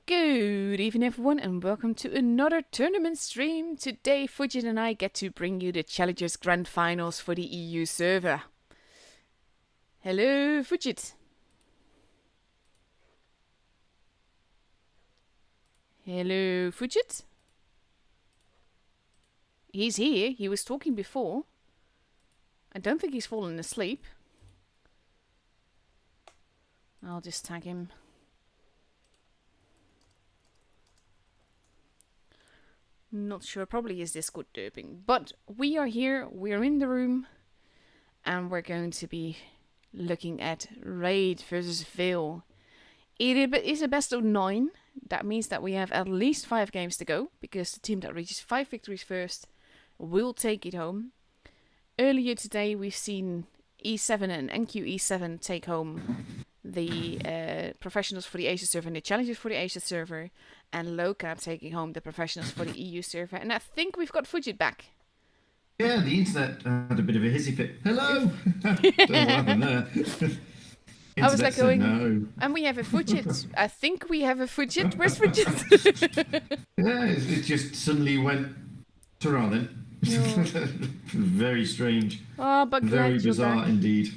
Good evening, everyone, and welcome to another tournament stream. Today, Fugit and I get to bring you the Challengers Grand Finals for the EU server. Hello, Fugit. Hello, Fugit. He's here. He was talking before. I don't think he's fallen asleep. I'll just tag him. Not sure, probably his Discord derping. But we are here, we're in the room, and we're going to be looking at Raid versus Veil. It is a best of 9. That means that we have at least 5 games to go, because the team that reaches 5 victories first will take it home. Earlier today we've seen E7 and NQE7 take home the professionals for the Asia server and the challengers for the Asia server, and Locap taking home the professionals for the EU server. And I think we've got Fugit back. Yeah, the internet had a bit of a hissy fit. Hello! Don't know what happened there. I was like going, no. And we have a Fugit. I think we have a Fugit. Where's Fugit? Yeah, it just suddenly went ta-ra then. No. Very strange. Oh, but very glad you're bizarre back. indeed.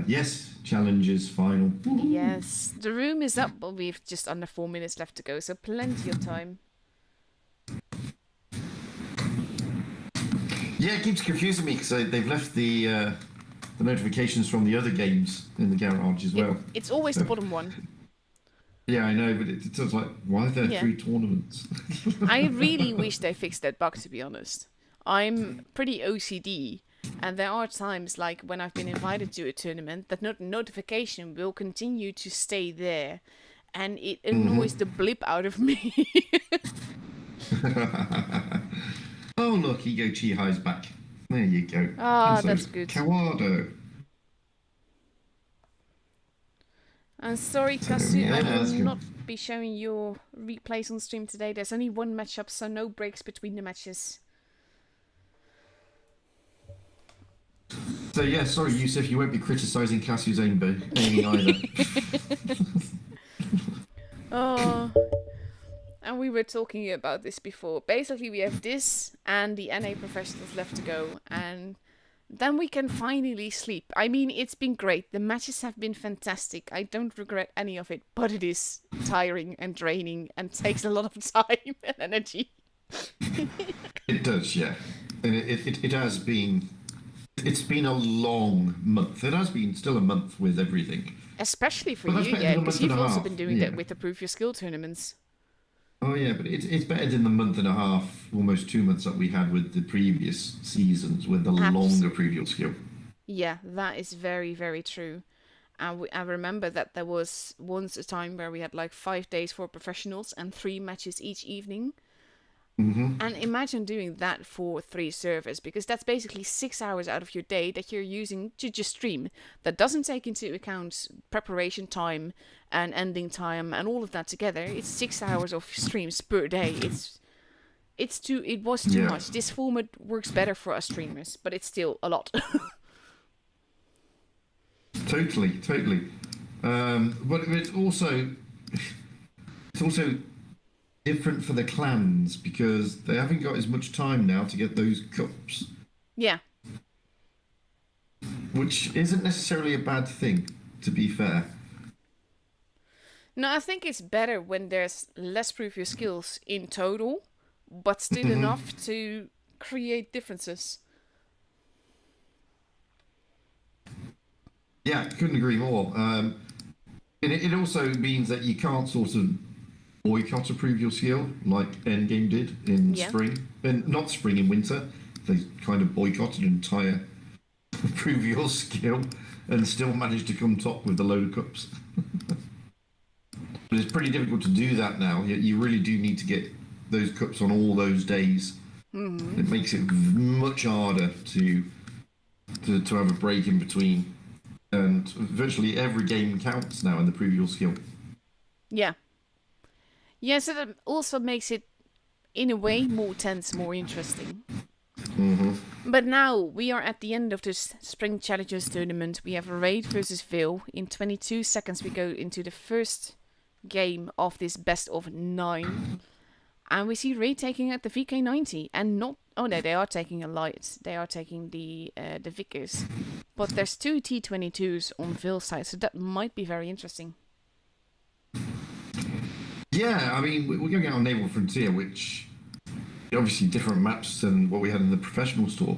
Yes, challenges final. Yes, the room is up, but we've just under 4 minutes left to go, so plenty of time. Yeah, it keeps confusing me because they've left the notifications from the other games in the garage as well. It's always the bottom one. Yeah, I know, but it's sort of like, why are there 3 tournaments? I really wish they fixed that bug, to be honest. I'm pretty OCD, and there are times, like when I've been invited to a tournament, that notification will continue to stay there, and it annoys the blip out of me. Oh, look, Ego Chihai's back. There you go. Ah, that's good. Kawado. I'm sorry, Kasu, I will good. not be showing your replays on stream today. There's only one matchup, so no breaks between the matches. So yeah, sorry, Yusuf, you won't be criticising Kasu's aiming either. Oh, and we were talking about this before. Basically, we have this and the NA professionals left to go, and then we can finally sleep. I mean, it's been great. The matches have been fantastic. I don't regret any of it, but it is tiring and draining and takes a lot of time and energy. It does, yeah. And it has been... It's been a long month. It has been still a month with everything. Especially for you, yeah, because you've also been doing that with the Prove Your Skill tournaments. Oh yeah, but it's better than the month and a half, almost 2 months that we had with the previous seasons with the longer Prove Your Skill. Yeah, that is very, very true. And I remember that there was once a time where we had like 5 days for professionals and 3 matches each evening. And imagine doing that for 3 servers, because that's basically 6 hours out of your day that you're using to just stream. That doesn't take into account preparation time and ending time and all of that together. It's 6 hours of streams per day. It was too much. This format works better for us streamers, but it's still a lot. Totally. But it's also different for the clans because they haven't got as much time now to get those cups. Yeah. Which isn't necessarily a bad thing, to be fair. No, I think it's better when there's less Prove Your Skills in total, but still enough to create differences. Yeah, couldn't agree more. And it also means that you can't sort of boycott a Prove Your Skill like Endgame did in spring. And not spring, in winter. They kind of boycotted an entire Prove Your Skill and still managed to come top with a load of cups. But it's pretty difficult to do that now. You really do need to get those cups on all those days. It makes it much harder to have a break in between. And virtually every game counts now in the Prove Your Skill. Yeah. Yeah, so that also makes it, in a way, more tense, more interesting. But now we are at the end of this Spring Challengers tournament. We have Raid versus Veil. In 22 seconds we go into the first game of this best of 9. And we see Ray taking out the VK90 and not... Oh no, they are taking a light. They are taking the Vickers. But there's 2 T22s on Ville's side, so that might be very interesting. Yeah, I mean, we're going out on Naval Frontier, which obviously different maps than what we had in the professional store.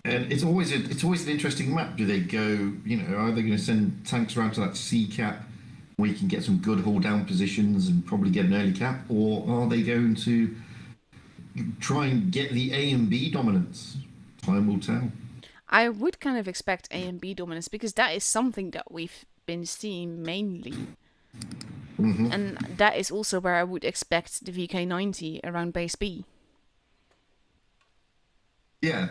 And it's always an interesting map. Do they go, are they going to send tanks around to that C cap where you can get some good hold down positions and probably get an early cap? Or are they going to try and get the A and B dominance? Time will tell. I would kind of expect A and B dominance because that is something that we've been seeing mainly. Mm-hmm. And that is also where I would expect the VK90 around base B. Yeah,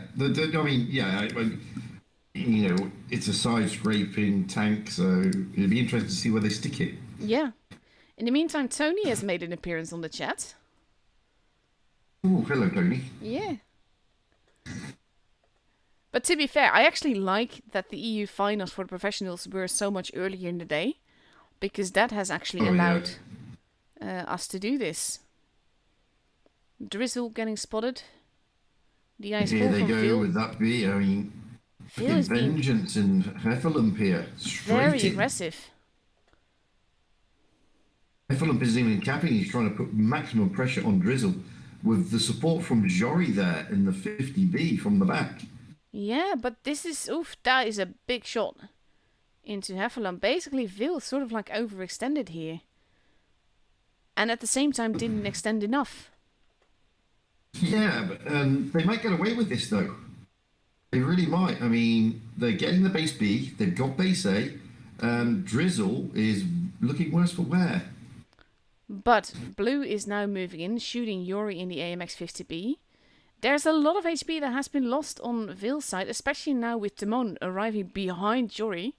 it's a side-scraping tank, so it'd be interesting to see where they stick it. Yeah. In the meantime, Tony has made an appearance on the chat. Oh, hello, Tony. Yeah. But to be fair, I actually like that the EU finals for the professionals were so much earlier in the day, because that has actually allowed us to do this. Drizzle getting spotted. The ice Here fall they from go Phil. with that B. I mean, Phil is vengeance and Heffalump here. Very aggressive. Heffalump isn't even capping. He's trying to put maximum pressure on Drizzle with the support from Jory there in the 50B from the back. Yeah, but this is... Oof, that is a big shot into Heffalump. Basically, Vil sort of like overextended here. And at the same time didn't extend enough. Yeah, but they might get away with this, though. They really might. I mean, they're getting the base B, they've got base A, and Drizzle is looking worse for wear. But Blue is now moving in, shooting Yori in the AMX 50B. There's a lot of HP that has been lost on Vil's side, especially now with Timon arriving behind Yori.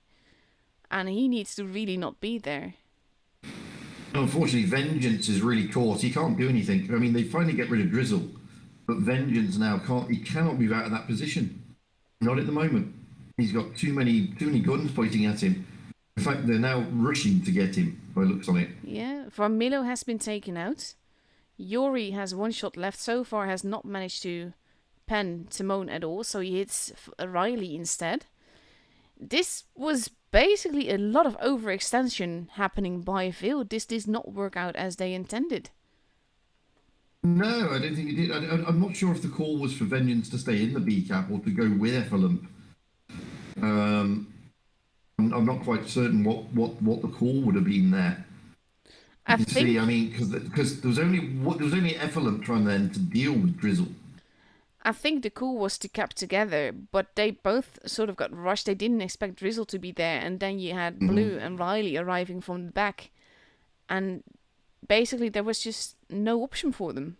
And he needs to really not be there. Unfortunately, Vengeance is really caught. He can't do anything. I mean, they finally get rid of Drizzle. But Vengeance now cannot move out of that position. Not at the moment. He's got too many guns pointing at him. In fact, they're now rushing to get him, by looks on it. Yeah, Varmilo has been taken out. Yori has 1 shot left. So far has not managed to pen Timon at all, so he hits Riley instead. This was basically a lot of overextension happening by Vil. This did not work out as they intended. No, I don't think it did. I'm not sure if the call was for Vengeance to stay in the B cap or to go with Heffalump. I'm not quite certain what the call would have been there. I mean, because there was only Heffalump trying then to deal with Drizzle. I think the call was to cap together, but they both sort of got rushed. They didn't expect Drizzle to be there, and then you had Blue and Riley arriving from the back, and basically there was just no option for them.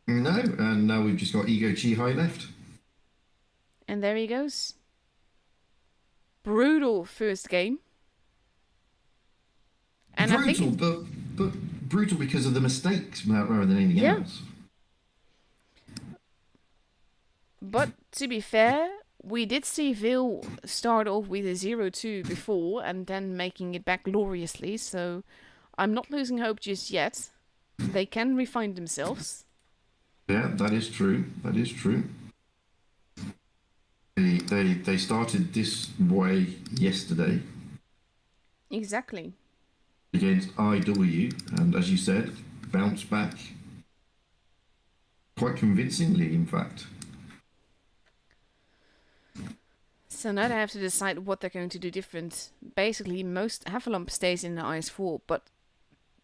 No, and now we've just got Ego Chi high left. And there he goes. Brutal first game. And brutal, I think but brutal because of the mistakes rather than anything else. But to be fair, we did see Vil start off with a 0-2 before and then making it back gloriously, so I'm not losing hope just yet. They can refine themselves. Yeah, that is true. That is true. They started this way yesterday. Exactly. Against IW, and as you said, bounced back. Quite convincingly, in fact. So now they have to decide what they're going to do different. Basically, most Heffalump stays in the IS-4, but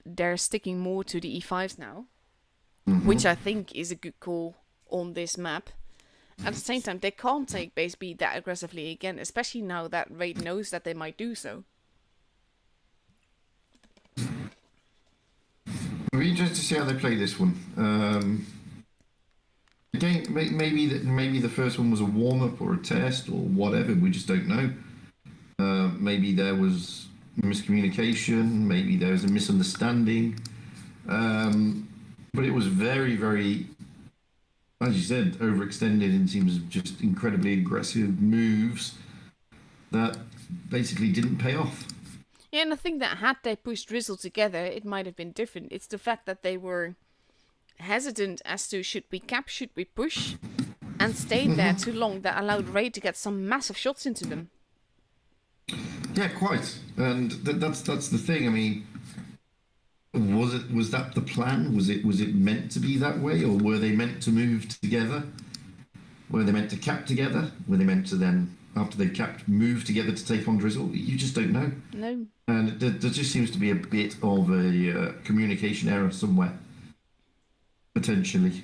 they're sticking more to the E5s now, which I think is a good call on this map. At the same time, they can't take base B that aggressively again, especially now that Raid knows that they might do so. It'll be interesting to see how they play this one. Again, maybe the first one was a warm-up or a test or whatever, we just don't know. Maybe there was miscommunication, maybe there was a misunderstanding. But it was very, very, as you said, overextended in terms of just incredibly aggressive moves that basically didn't pay off. Yeah, and I think that had they pushed Drizzle together, it might have been different. It's the fact that they were hesitant as to should we cap, should we push, and stayed there too long that allowed Raid to get some massive shots into them. Yeah, quite. And that's the thing. I mean, was that the plan? Was it meant to be that way, or were they meant to move together? Were they meant to cap together? Were they meant to then, after they capped, move together to take on Drizzle? You just don't know. No. And there just seems to be a bit of a communication error somewhere, potentially.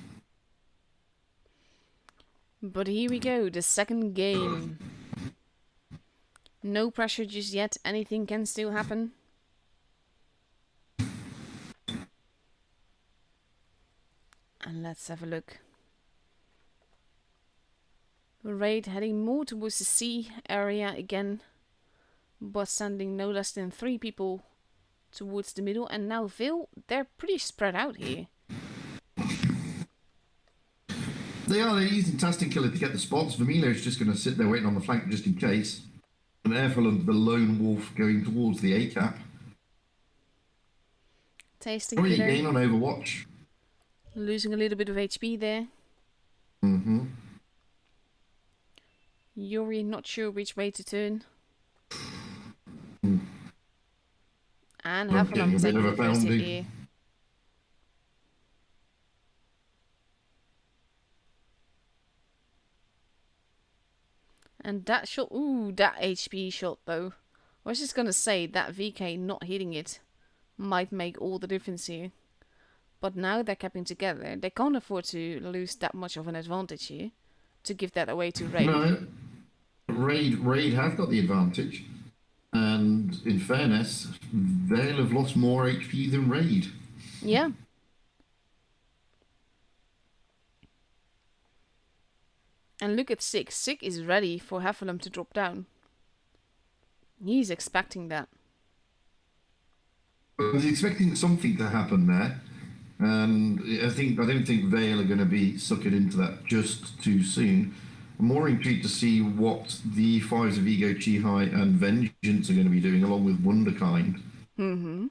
But here we go, the second game. No pressure just yet, anything can still happen. And let's have a look. Raid heading more towards the C area again, but sending no less than 3 people towards the middle. And now Veil, they're pretty spread out here. They're using Tasting Killer to get the spots. Vermilo's just going to sit there waiting on the flank just in case. And Airful, the lone wolf, going towards the A cap. Tasting What are you Killer gain on Overwatch? losing a little bit of HP there. Mm-hmm. Yuri not sure which way to turn. Mm. And Well, Havelum getting a bit taking of a the first hit pounding. here. And that shot, ooh, that HP shot though. I was just gonna say that VK not hitting it might make all the difference here. But now they're capping together. They can't afford to lose that much of an advantage here to give that away to Raid. No, Raid have got the advantage. And in fairness, they'll have lost more HP than Raid. Yeah. And look at Sick. Sick is ready for Heffalum to drop down. He's expecting that. I was expecting something to happen there. And I don't think Vale are going to be suckered into that just too soon. I'm more intrigued to see what the fives of Ego, Chi-Hi and Vengeance are going to be doing along with Wunderkind. Mm-hmm.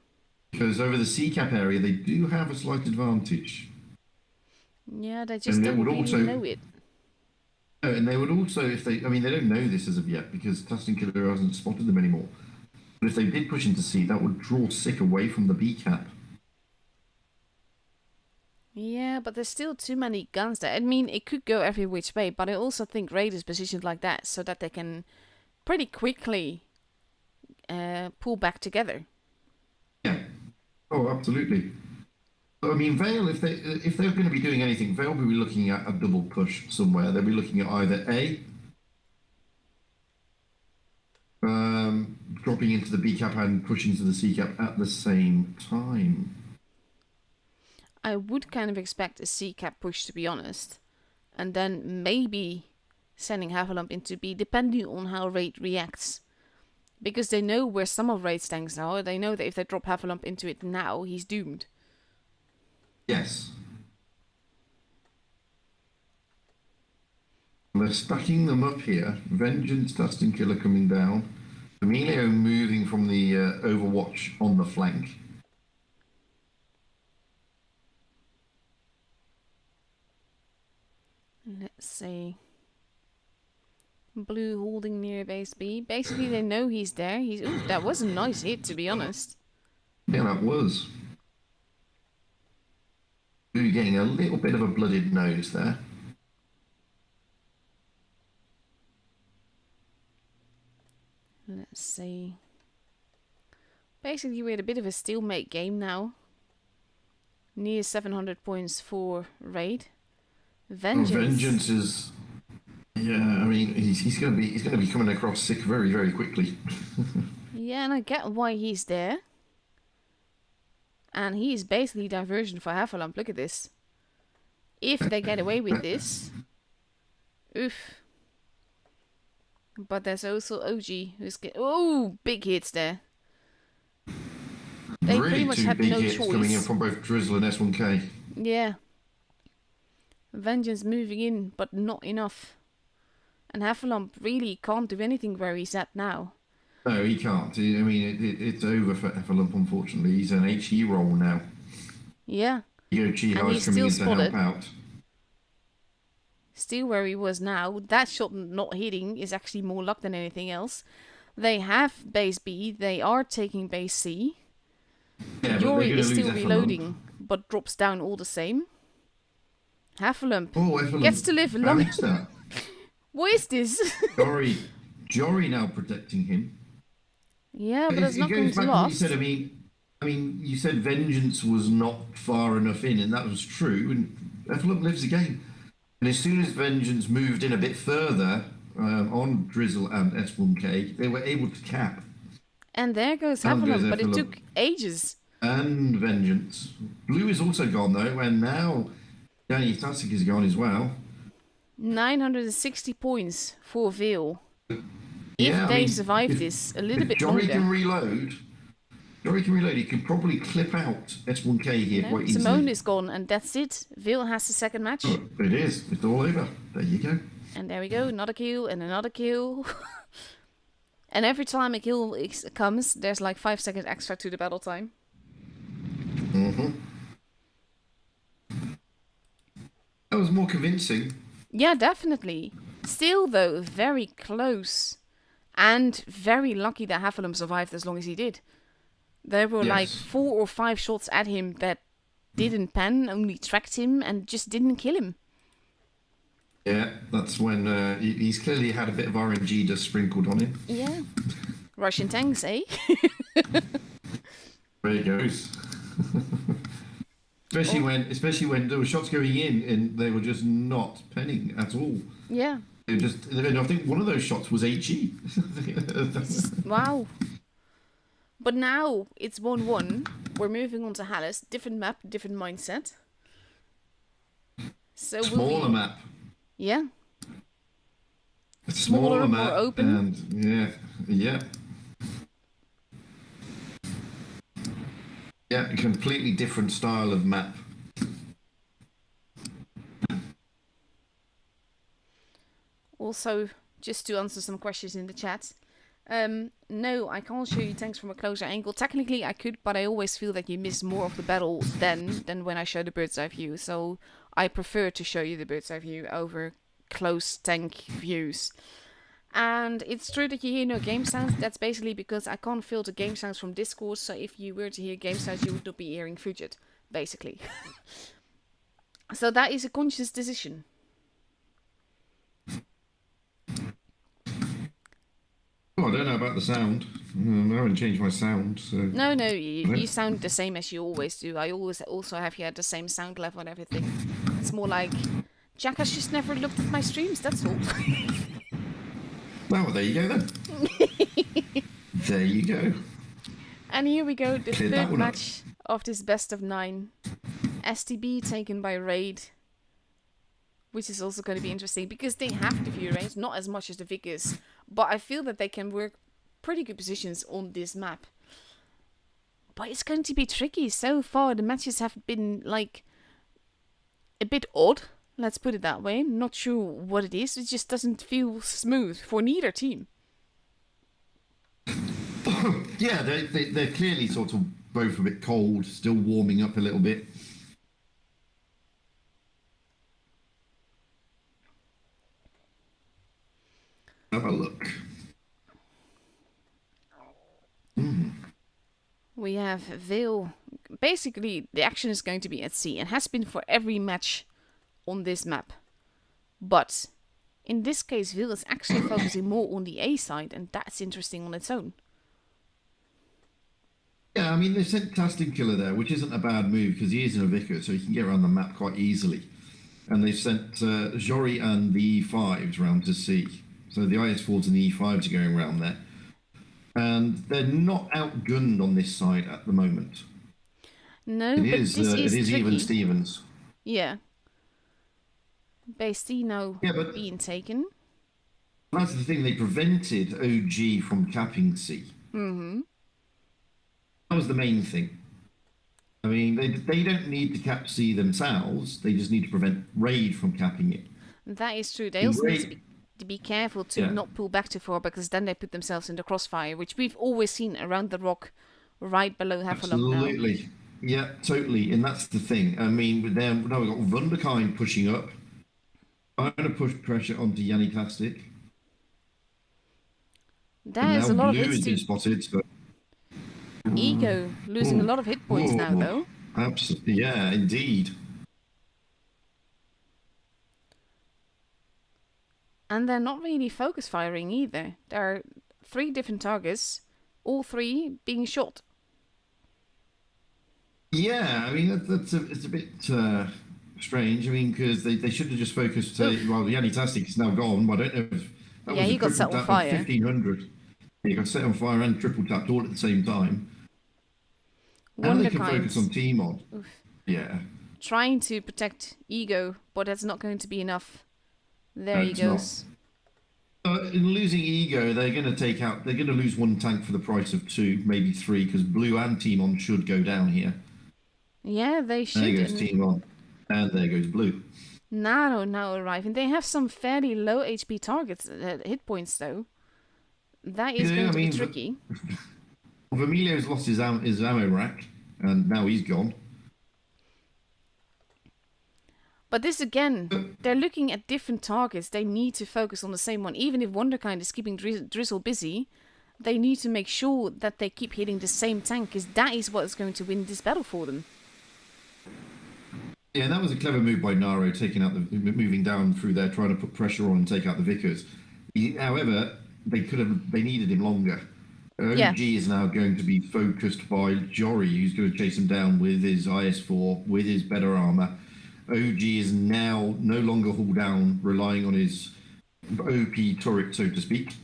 Because over the C-cap area, they do have a slight advantage. Yeah, they just don't really know it. And they would also, they don't know this as of yet because Tustin Killer hasn't spotted them anymore. But if they did push into C, that would draw Sick away from the B-cap. Yeah, but there's still too many guns there. I mean, it could go every which way, but I also think Raid is positioned like that so that they can pretty quickly pull back together. Yeah. Oh, absolutely. I mean, Vale, if they're going to be doing anything, Vale will be looking at a double push somewhere. They'll be looking at either A, dropping into the B cap and pushing to the C cap at the same time. I would kind of expect a C cap push, to be honest, and then maybe sending Havelump into B, depending on how Raid reacts. Because they know where some of Raid's tanks are. They know that if they drop Havelump into it now, he's doomed. Yes. They're stacking them up here. Vengeance, Dustin Killer coming down. Emilio moving from the Overwatch on the flank. Let's see. Blue holding near base B. Basically, they know he's there. Ooh, that was a nice hit, to be honest. Yeah, that was. Blue getting a little bit of a blooded nose there. Let's see. Basically, we're at a bit of a stalemate game now. Near 700 points for Raid. Vengeance is, yeah. I mean, he's going to be coming across Sick very, very quickly. Yeah, and I get why he's there. And he is basically diversion for Havelump. Look at this. If they get away with this, oof. But there's also OG who's big hits there. They really pretty much two had big no hits choice. coming in from both Drizzle and S1K. Yeah. Vengeance moving in, but not enough. And Havelump really can't do anything where he's at now. No, he can't. I mean, it's over for Effalump, unfortunately. He's an HE role now. Yeah. And Chi-Hi's he's coming still in to help spotted. out. Still where he was now. That shot not hitting is actually more luck than anything else. They have base B. They are taking base C. Yeah, but they're Yori going to is lose still Effalump. reloading, but drops down all the same. Effalump Effalump gets to live long. panics that. What is this? Jory now protecting him. Yeah, but it's not it going goes to back to what you last. said. I mean, you said vengeance was not far enough in, and that was true. And Effalump lives again. And as soon as vengeance moved in a bit further on Drizzle and S1K, they were able to cap. And there goes Effalump, but it took ages. And vengeance. Blue is also gone though, and now Danny Tasik is gone as well. 960 points for Veil. If they survive this a little bit Jory longer. can reload. He can probably clip out S1K here quite easily. Simone is gone, and that's it. Veil has the second match. Oh, it is. It's all over. There you go. And there we go. Another kill and another kill. And every time a kill comes, there's like 5 seconds extra to the battle time. That was more convincing. Yeah, definitely. Still, though, very close. And very lucky that Effalump survived as long as he did. There were like 4 or 5 shots at him that didn't pan, only tracked him and just didn't kill him. Yeah, that's when he's clearly had a bit of RNG just sprinkled on him. Yeah. Russian tanks, eh? There he goes. Especially when there were shots going in and they were just not penning at all. Yeah. I think one of those shots was HE. Wow. But now it's 1-1. We're moving on to Hallis. Different map, different mindset. So smaller map. Yeah. Smaller map, more open. And yeah. Yeah, a completely different style of map. Also, just to answer some questions in the chat. No, I can't show you tanks from a closer angle. Technically, I could, but I always feel that you miss more of the battle than when I show the bird's eye view. So I prefer to show you the bird's eye view over close tank views. And it's true that you hear no game sounds. That's basically because I can't filter game sounds from Discord. So if you were to hear game sounds, you would not be hearing Fugit, basically. So that is a conscious decision. Oh, I don't know about the sound. I haven't changed my sound, so... No, you sound the same as you always do. I always also have you at the same sound level and everything. It's more like, Jack has just never looked at my streams, that's all. Well, there you go then. There you go. And here we go, the third match of this best of 9. STB taken by Raid. Which is also going to be interesting, because they have the view range, not as much as the Vickers. But I feel that they can work pretty good positions on this map. But it's going to be tricky. So far, the matches have been, like, a bit odd. Let's put it that way. Not sure what it is. It just doesn't feel smooth for neither team. Yeah, they're clearly sort of both a bit cold, still warming up a little bit. Have a look. We have Veil. Basically, the action is going to be at C and has been for every match on this map. But in this case, Veil is actually focusing more on the A side, and that's interesting on its own. Yeah, I mean, they sent Casting Killer there, which isn't a bad move because he is in a Vicar, so he can get around the map quite easily. And they've sent Jory and the E5s round to C. So the IS4s and the E5s are going around there. And they're not outgunned on this side at the moment. No, but this is tricky. Even Stevens. Yeah. Base C now being taken. That's the thing, they prevented OG from capping C. Mm-hmm. That was the main thing. I mean, they don't need to cap C themselves. They just need to prevent Raid from capping it. That is true. They also need to be to be careful to not pull back too far, because then they put themselves in the crossfire, which we've always seen around the rock right below Heffalump now. Absolutely. Yeah, totally. And that's the thing. I mean, with them, now we've got Wunderkind pushing up. Trying to push pressure onto Yanni Plastic. There's a lot of hits too. Spotted, so... Ego losing a lot of hit points now, though. Absolutely. Yeah, indeed. And they're not really focus firing either. There are 3 different targets, all 3 being shot. Yeah, I mean, it's a bit strange. I mean, because they should have just focused. Well, Yanni Plastic is now gone. I don't know if that was he got set on fire. 1500. He got set on fire and triple tapped all at the same time. And they can focus on T-Mod. Yeah. Trying to protect Ego, but that's not going to be enough. There he goes. In losing Ego, they're going to lose 1 tank for the price of 2, maybe 3, because Blue and T-Mon should go down here. Yeah, they should. There goes T-Mon. And there goes Blue. Naro now arriving. They have some fairly low HP targets, hit points though. That is going to be tricky. Vermilio's lost his ammo rack, and now he's gone. But this again, they're looking at different targets. They need to focus on the same one. Even if Wunderkind is keeping Drizzle busy, they need to make sure that they keep hitting the same tank, because that is what is going to win this battle for them. Yeah, that was a clever move by Naro, moving down through there, trying to put pressure on and take out the Vickers. However, they needed him longer. OG is now going to be focused by Jory, who's going to chase him down with his IS-4, with his better armor. OG is now no longer hauled down, relying on his OP turret, so to speak.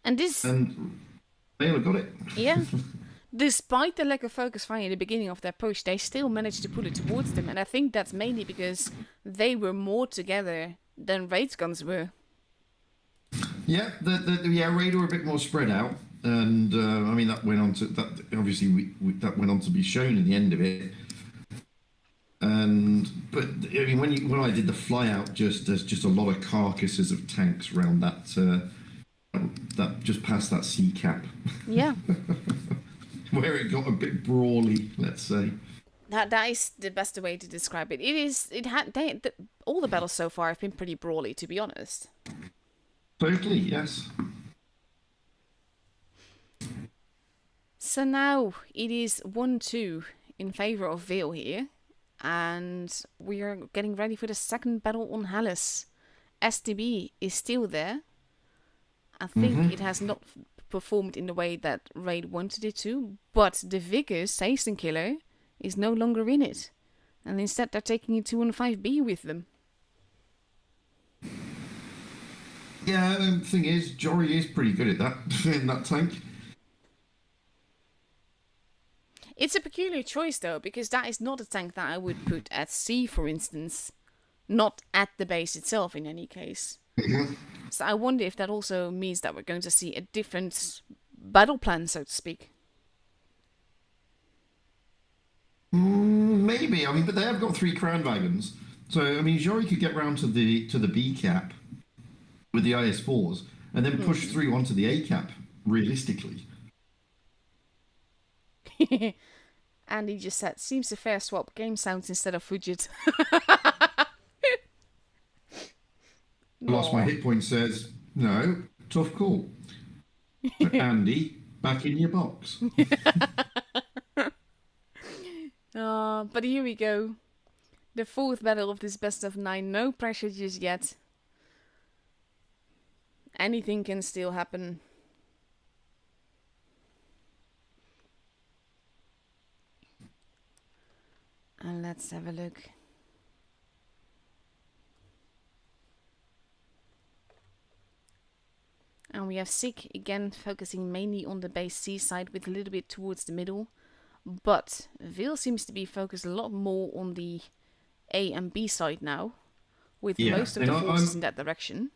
And they got it. Yeah. Despite the lack of focus fire in the beginning of their push, they still managed to pull it towards them. And I think that's mainly because they were more together than Raid's guns were. Yeah, Raid were a bit more spread out. And I mean, that went on to that went on to be shown in the end of it. But I mean, when I did the fly out, there's just a lot of carcasses of tanks around that just past that sea cap. Yeah. Where it got a bit brawly, let's say. That is the best way to describe it. All the battles so far have been pretty brawly, to be honest. Totally, yes. So now it is 1-2 in favor of Vale here. And we are getting ready for the second battle on Helles. STB is still there. I think it has not performed in the way that Raid wanted it to, but the Vickers, Satan Killer, is no longer in it. And instead they're taking it 2-5B with them. Yeah, the thing is, Jory is pretty good at that, in that tank. It's a peculiar choice, though, because that is not a tank that I would put at sea, for instance. Not at the base itself, in any case. So I wonder if that also means that we're going to see a different battle plan, so to speak. Maybe. I mean, but they have got 3 crown wagons. So, I mean, Jory could get round to the B cap with the IS-4s and then push through onto the A cap, realistically. And he just said, seems a fair swap. Game sounds instead of Fugit. Lost my hit point says, no, tough call. So Andy, back in your box. But here we go. The 4th battle of this best of 9. No pressure just yet. Anything can still happen. And let's have a look. And we have Sig again focusing mainly on the base C side with a little bit towards the middle. But Vale seems to be focused a lot more on the A and B side now. With most of the forces in that direction.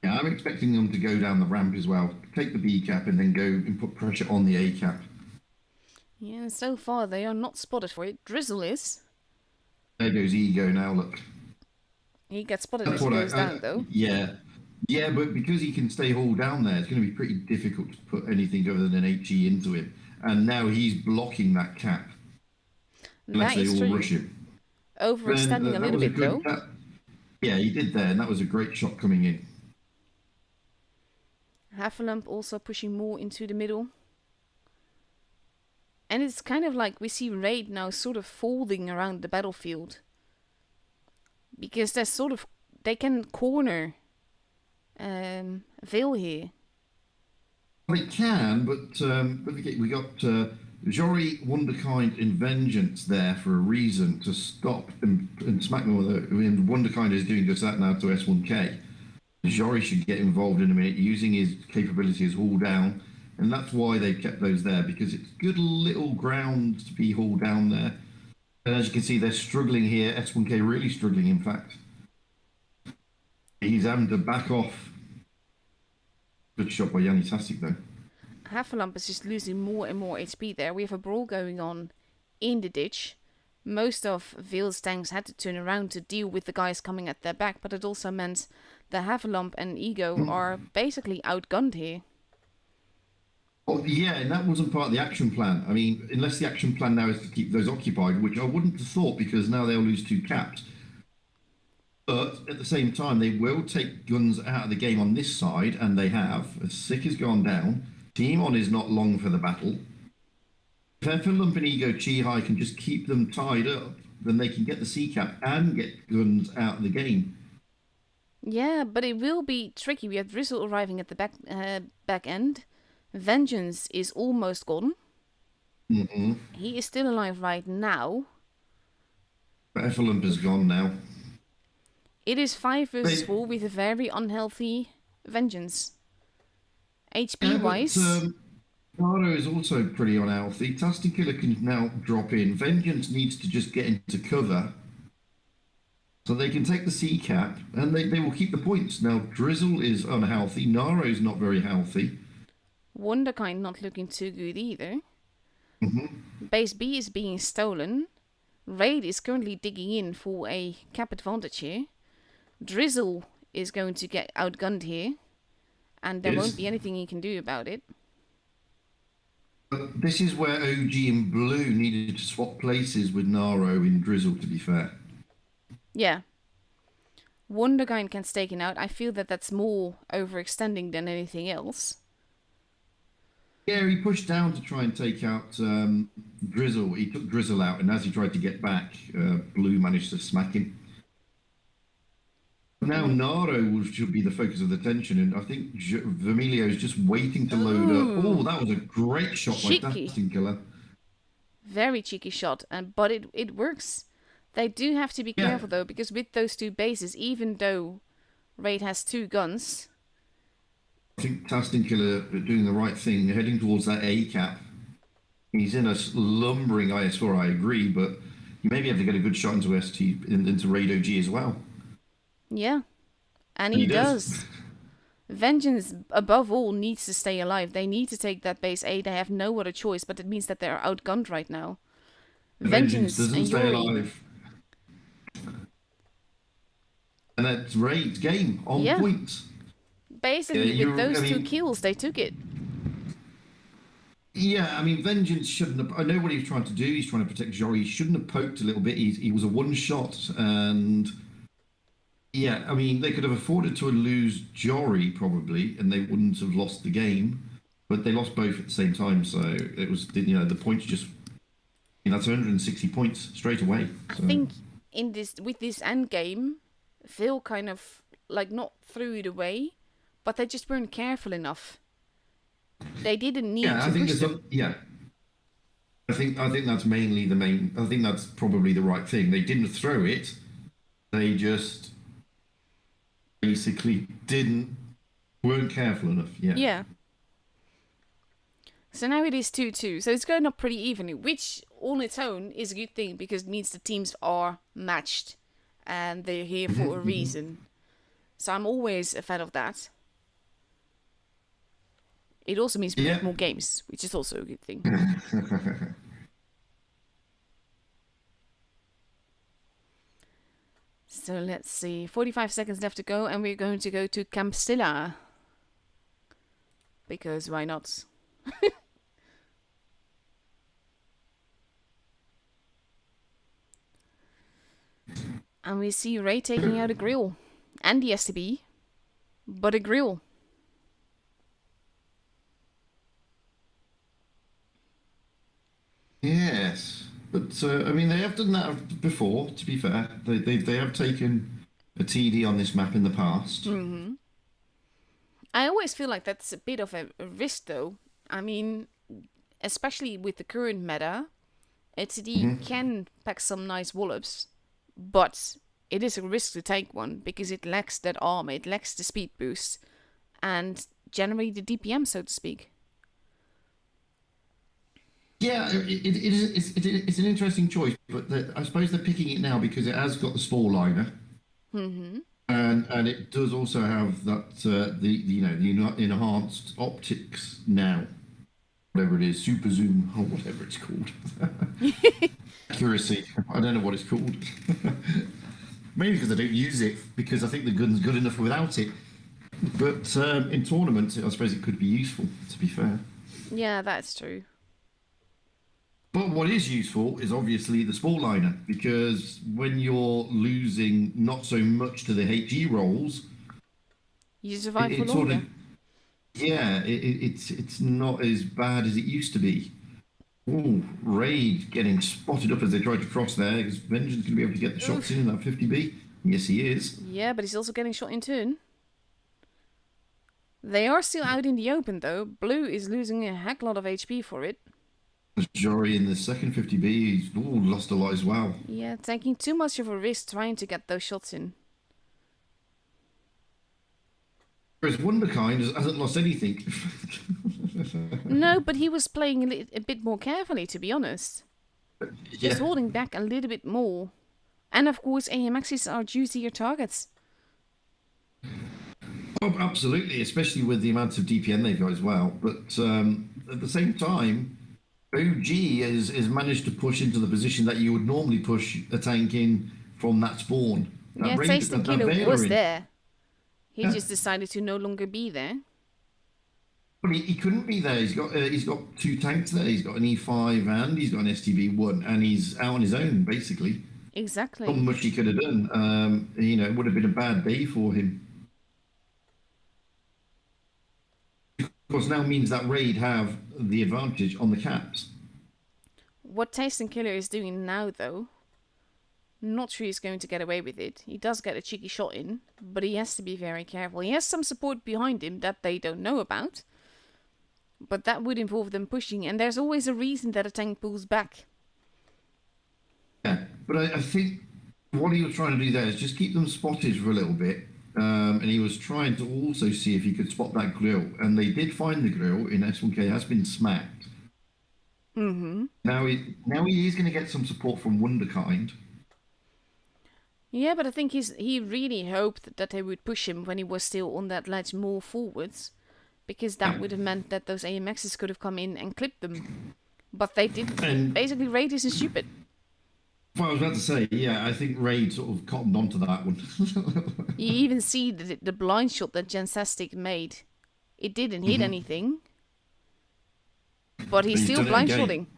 Yeah, I'm expecting them to go down the ramp as well. Take the B cap and then go and put pressure on the A cap. Yeah, so far they are not spotted for it. Drizzle is. There goes Ego now, look. He gets spotted as he goes down, though. Yeah. Yeah, but because he can stay hauled down there, it's going to be pretty difficult to put anything other than an HE into him. And now he's blocking that cap unless That they is all true. rush him. Then Overextending a that little was a bit good. though. Yeah, he did there, and that was a great shot coming in. Havelamp also pushing more into the middle. And it's kind of like we see Raid now sort of folding around the battlefield. Because they can corner Veil here. They can, but don't forget we got Jory, Wonderkind, and Vengeance there for a reason to stop and smack them. And Wonderkind is doing just that now to S1K. Jory should get involved in a minute, using his capability as haul down, and that's why they've kept those there, because it's good little ground to be hauled down there. And as you can see, they're struggling here. S1K really struggling, in fact. He's having to back off. Good shot by Yanni Tastic, though. Havelamp is just losing more and more HP there. We have a brawl going on in the ditch. Most of Veil's tanks had to turn around to deal with the guys coming at their back, but it also meant the Havelamp and Ego are basically outgunned here. Oh, yeah, and that wasn't part of the action plan. I mean, unless the action plan now is to keep those occupied, which I wouldn't have thought, because now they'll lose 2 caps. But at the same time, they will take guns out of the game on this side, and they have. Sick has gone down. Team on is not long for the battle. If Effenlump and Ego Chi-Hi can just keep them tied up, then they can get the C-cap and get guns out of the game. Yeah, but it will be tricky. We have Drizzle arriving at the back end. Vengeance is almost gone. Mm-hmm. He is still alive right now. But Effenlump is gone now. It is 5 versus 4 with a very unhealthy Vengeance. HP-wise... Naro is also pretty unhealthy. Tasty Killer can now drop in. Vengeance needs to just get into cover so they can take the C-cap, and they will keep the points. Now, Drizzle is unhealthy. Naro's not very healthy. Wonderkind not looking too good either. Mm-hmm. Base B is being stolen. Raid is currently digging in for a cap advantage here. Drizzle is going to get outgunned here, and there won't be anything he can do about it. But this is where OG and Blue needed to swap places with Naro and Drizzle, to be fair. Yeah. Wonderkind can stake it out. I feel that that's more overextending than anything else. Yeah, he pushed down to try and take out Drizzle. He took Drizzle out, and as he tried to get back, Blue managed to smack him. Now Naro should be the focus of the attention, and I think Vermilio is just waiting to load up. Oh, that was a great shot by Tasting Killer. Very cheeky shot, but it works. They do have to be careful though, because with those 2 bases, even though Raid has 2 guns... I think Tasting Killer doing the right thing, heading towards that A cap. He's in a lumbering IS4, I agree, but you maybe have to get a good shot into ST, into Raid OG as well. Yeah, and he does. Vengeance, above all, needs to stay alive. They need to take that base A. They have no other choice, but it means that they're outgunned right now. Vengeance doesn't and stay Yuri. alive. And that's Raid's game, on point. Basically, with those 2 kills, they took it. Yeah, I mean, Vengeance shouldn't have... I know what he was trying to do. He's trying to protect Jory. He shouldn't have poked a little bit. He was a one-shot, and... Yeah, I mean, they could have afforded to lose Jory, probably, and they wouldn't have lost the game. But they lost both at the same time, so it was, the points just... that's 160 points straight away. So. I think with this end game, Phil kind of, not threw it away, but they just weren't careful enough. They didn't need to push them. I think that's mainly the main... I think that's probably the right thing. They didn't throw it. They just... basically weren't careful enough. Yeah. So now it is 2-2. So it's going up pretty evenly, which on its own is a good thing because it means the teams are matched and they're here for a reason. So I'm always a fan of that. It also means we get more games, which is also a good thing. So let's see. 45 seconds left to go, and we're going to go to Campsilla. Because why not? And we see Ray taking out a grill. And the STB. But a grill. Yes, but I mean they have done that before. To be fair, they have taken a TD on this map in the past. Mm-hmm. I always feel like that's a bit of a risk, though. I mean, especially with the current meta, HCD can pack some nice wallops, but it is a risk to take one because it lacks that armor, it lacks the speed boost, and generally the DPM, so to speak. Yeah, it's an interesting choice, but I suppose they're picking it now because it has got the spore liner, and it does also have that the enhanced optics now, whatever it is, super zoom or whatever it's called, accuracy. I don't know what it's called. Maybe because I don't use it because I think the gun's good enough without it. But in tournaments, I suppose it could be useful. To be fair. Yeah, that's true. But what is useful is obviously the sport liner, because when you're losing not so much to the HE rolls, you survive for longer. It's not as bad as it used to be. Oh, Raid getting spotted up as they try to cross there. Is Vengeance going to be able to get the shots in that 50B? Yes, he is. Yeah, but he's also getting shot in turn. They are still out in the open, though. Blue is losing a heck lot of HP for it. Jory in the second 50B, he's lost a lot as well. Yeah, taking too much of a risk trying to get those shots in. Whereas Wonderkind hasn't lost anything. No, but he was playing a bit more carefully, to be honest. Yeah. Just holding back a little bit more. And of course, AMXs are juicier targets. Oh, absolutely, especially with the amount of DPN they've got as well. But at the same time, OG has managed to push into the position that you would normally push a tank in from that spawn. Yeah, Tasting Killer was there. He just decided to no longer be there. But he couldn't be there. He's got two tanks there. He's got an E5 and he's got an STB1, and he's out on his own basically. Exactly. Not much he could have done. It would have been a bad day for him. Of course, now means that Raid have the advantage on the caps. What Tasting Killer is doing now, though, not sure he's going to get away with it. He does get a cheeky shot in, but he has to be very careful. He has some support behind him that they don't know about, but that would involve them pushing, and there's always a reason that a tank pulls back. Yeah, but I think what he was trying to do there is just keep them spotted for a little bit. And he was trying to also see if he could spot that grill. And they did find the grill in S1K has been smacked. Mm-hmm. Now he is going to get some support from Wonderkind. Yeah, but I think he really hoped that they would push him when he was still on that ledge more forwards. Because that would have meant that those AMXs could have come in and clipped them. But they didn't. And basically, Raid isn't stupid. Well, I was about to say, yeah, I think Raid sort of cottoned onto that one. You even see the blind shot that Jansastic made. It didn't hit anything. But he's still blind shotting.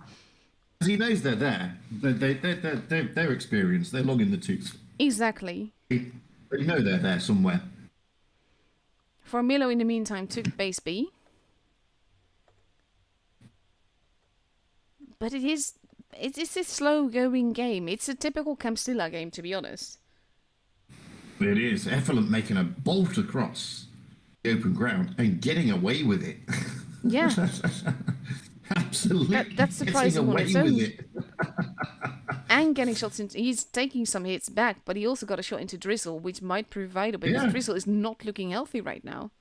He knows they're there. They're experienced. They're long in the tooth. Exactly. They know they're there somewhere. For Milo, in the meantime, took base B. But it's a slow-going game. It's a typical Campsilla game, to be honest. It is. Effluent making a bolt across the open ground and getting away with it. Yeah. Absolutely. That's surprising on its own. And getting shots into... He's taking some hits back, but he also got a shot into Drizzle, which might prove vital, because Drizzle is not looking healthy right now.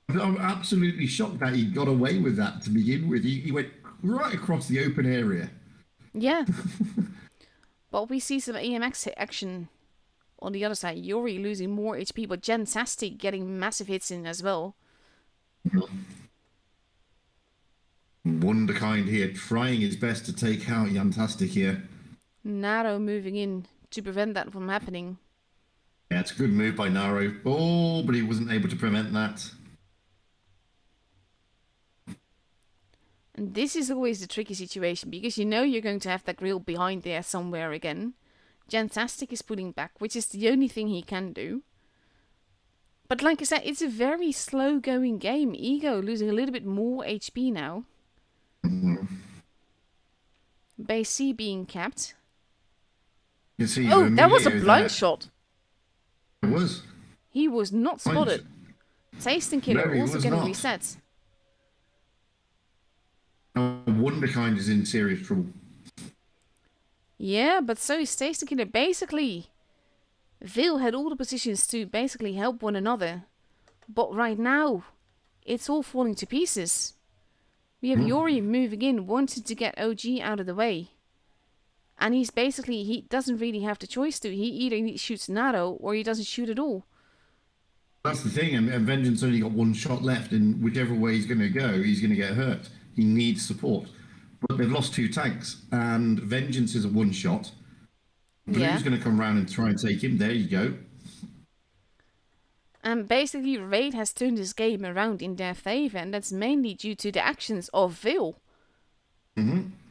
I'm absolutely shocked that he got away with that to begin with. He went right across the open area. Yeah. But we see some AMX action on the other side. Yori losing more HP, but Jansastic getting massive hits in as well. Wonderkind here, trying his best to take out Jantastic here. Naro moving in to prevent that from happening. Yeah, it's a good move by Naro. Oh, but he wasn't able to prevent that. And this is always the tricky situation, because you know you're going to have that grill behind there somewhere again. Jantastic is putting back, which is the only thing he can do. But like I said, it's a very slow going game. Ego losing a little bit more HP now. Base C being capped. You see, That was a blind shot. It was. He was not spotted. Taste and Killer also getting reset. Wonderkind is in serious trouble. Yeah, but so is Taste and Killer. Basically, Vil had all the positions to basically help one another. But right now, it's all falling to pieces. We have Yori moving in, wanting to get OG out of the way. And he doesn't really have the choice to. He either shoots Naro or he doesn't shoot at all. That's the thing, and Vengeance only got one shot left, and whichever way he's going to go, he's going to get hurt. He needs support. But they've lost 2 tanks, and Vengeance is a one shot. Blue's going to come around and try and take him. There you go. And basically, Raid has turned this game around in their favor, and that's mainly due to the actions of Vil.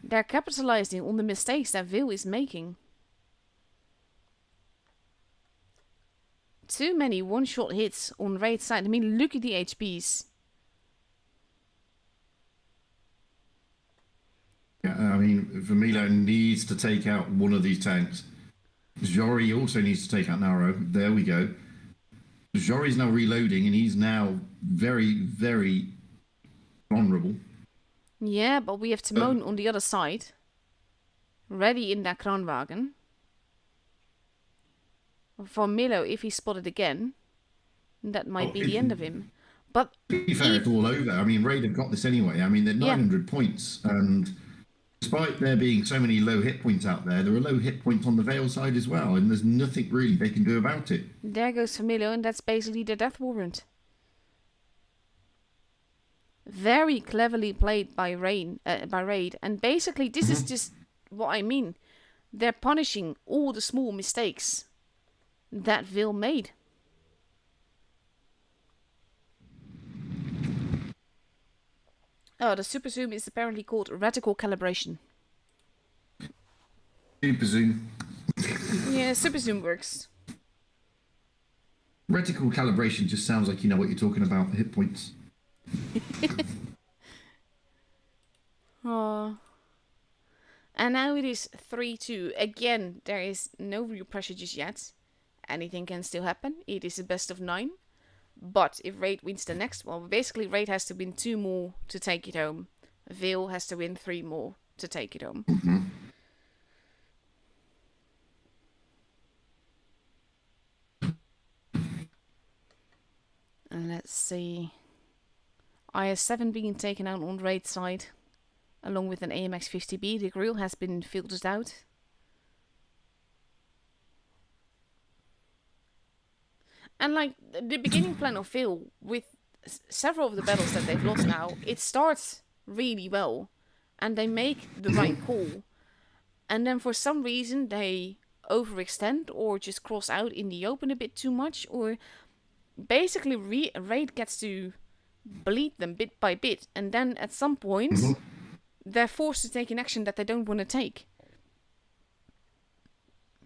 They're capitalizing on the mistakes that Vil is making. Too many one-shot hits on Raid's side. I mean, look at the HPs. Yeah, I mean, Vermilo needs to take out one of these tanks. Jory also needs to take out Naro. There we go. Jory's now reloading, and he's now very, very vulnerable. Yeah, but we have Timon on the other side. Ready in that Kranwagen. For Milo, if he's spotted again, that might be the end of him. But to be fair, it's all over. I mean, Raid have got this anyway. I mean, they're 900 points, and despite there being so many low hit points out there, there are low hit points on the Veil side as well, and there's nothing really they can do about it. There goes Familo, and that's basically the death warrant. Very cleverly played by Raid, and basically this is just what I mean. They're punishing all the small mistakes that Vil made. Oh, the super zoom is apparently called reticle calibration. Super zoom. Yeah, super zoom works. Reticle calibration just sounds like you know what you're talking about. Hit points. Oh. And now it is 3-2. Again, there is no real pressure just yet. Anything can still happen. It is a best of 9. But if Raid wins the next one, basically Raid has to win 2 more to take it home. Veil has to win 3 more to take it home. And let's see. IS-7 being taken out on Raid side, along with an AMX 50B. The grill has been filtered out. And like the beginning plan of Phil, with several of the battles that they've lost now, it starts really well. And they make the right call. And then for some reason they overextend or just cross out in the open a bit too much. Or basically Raid gets to bleed them bit by bit. And then at some point they're forced to take an action that they don't want to take.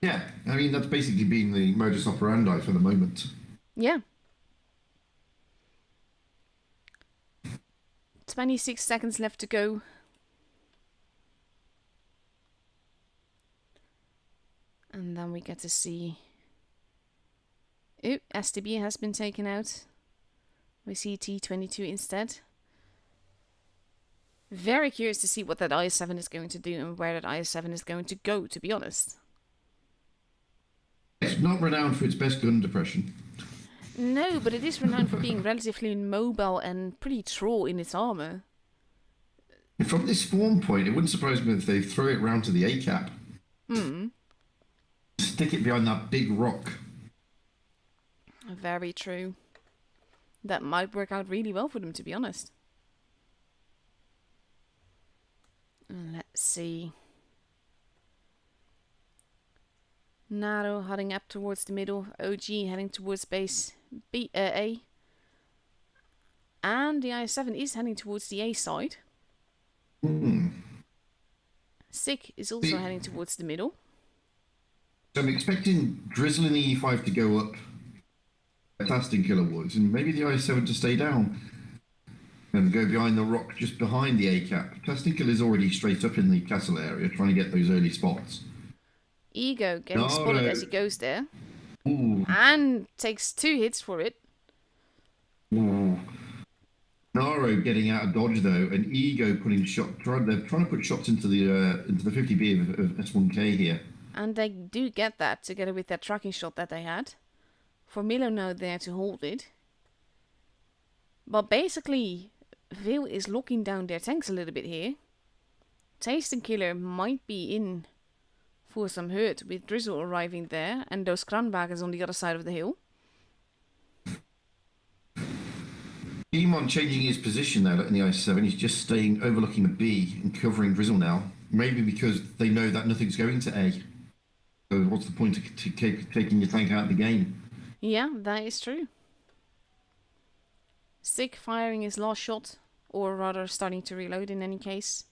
Yeah, I mean, that's basically been the modus operandi for the moment. Yeah. 26 seconds left to go. And then we get to see... Ooh, STB has been taken out. We see T22 instead. Very curious to see what that IS-7 is going to do and where that IS-7 is going to go, to be honest. It's not renowned for its best gun depression. No, but it is renowned for being relatively mobile and pretty troll in its armor. From this spawn point, it wouldn't surprise me if they throw it round to the A-cap. Stick it behind that big rock. Very true. That might work out really well for them, to be honest. Let's see. Naro heading up towards the middle. OG heading towards base A. And the I7 is heading towards the A side. Sick is also heading towards the middle. So I'm expecting Drizzle in the E5 to go up. Fantastic Killer Woods, and maybe the I7 to stay down and go behind the rock just behind the A cap. Tastinkel is already straight up in the castle area trying to get those early spots. Ego getting spotted as he goes there. Ooh. And takes 2 hits for it. Ooh. Naro getting out of dodge though, and Ego putting they're trying to put shots into the 50B of S1K here. And they do get that together with that tracking shot that they had. For Milo now there to hold it. But basically, Veil is locking down their tanks a little bit here. Taste Killer might be in for some hurt with Drizzle arriving there and those Kranwagens on the other side of the hill. Demon changing his position now in the I7. He's just staying overlooking the B and covering Drizzle now. Maybe because they know that nothing's going to A. So what's the point of taking your tank out of the game? Yeah, that is true. Sick firing his last shot, or rather starting to reload in any case.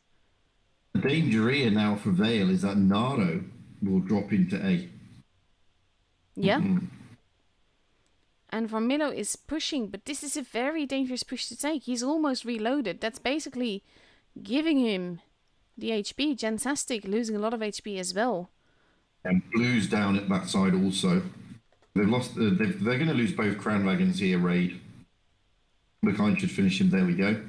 The danger here now for Vale is that Naro will drop into A. Yeah. And Vermillo is pushing, but this is a very dangerous push to take. He's almost reloaded. That's basically giving him the HP. Jantastic losing a lot of HP as well. And Blue's down at that side also. They've lost. They're going to lose both Crown Wagons here, Raid. The kind should finish him. There we go.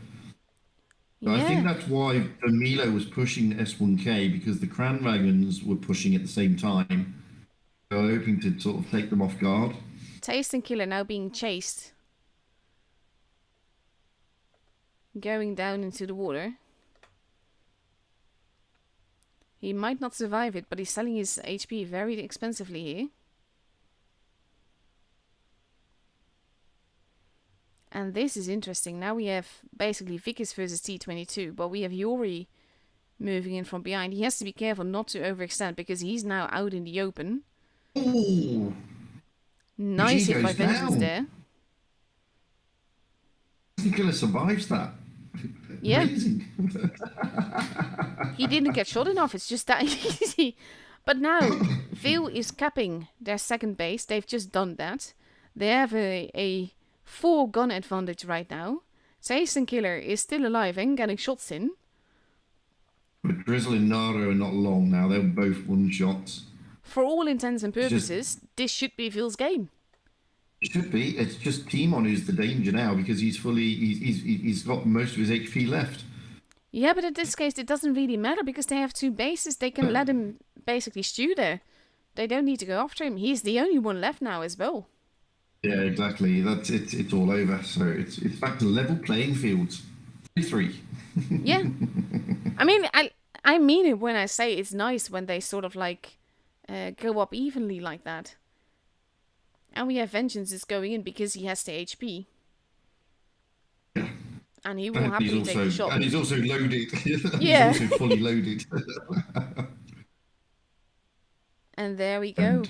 Yeah. I think that's why Milo was pushing S1K, because the Crown Wagons were pushing at the same time. They were hoping to sort of take them off guard. Taste and Killer now being chased. Going down into the water. He might not survive it, but he's selling his HP very expensively here. And this is interesting. Now we have basically Vickers versus T22, but we have Yori moving in from behind. He has to be careful not to overextend because he's now out in the open. Ooh. Nice hit by Vengeance there. Killer survives that. Yeah. Amazing. He didn't get shot enough. It's just that easy. But now, Veil is capping their second base. They've just done that. They have a 4-gun advantage right now. Taste and Killer is still alive and getting shots in. But Drizzle and Naro are not long now. They're both one-shots. For all intents and purposes, this should be Veil's game. It should be. It's just Timon who's the danger now because he's got most of his HP left. Yeah, but in this case, it doesn't really matter because they have 2 bases. They can let him basically stew there. They don't need to go after him. He's the only one left now as well. Yeah, exactly. That's it. It's all over. So it's back to level playing fields. 3-3. Yeah. I mean it when I say it's nice when they sort of like go up evenly like that. And we have Vengeance is going in because he has the HP. Yeah. And he will happily take the shot. And he's also loaded. Yeah. He's also fully loaded. And there we go. And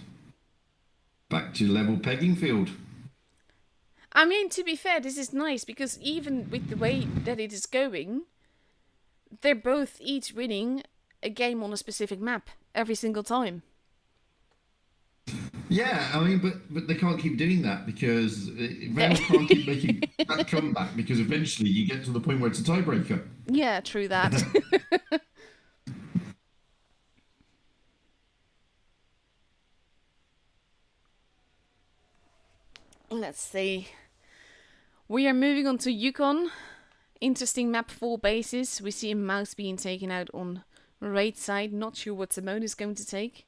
back to level pegging field. I mean, to be fair, this is nice because even with the way that it is going, they're both each winning a game on a specific map every single time. Yeah, I mean, but they can't keep doing that because Ren can't keep making that comeback because eventually you get to the point where it's a tiebreaker. Yeah, true that. Let's see. We are moving on to Yukon. Interesting map, 4 bases. We see a mouse being taken out on raid side. Not sure what Simone is going to take.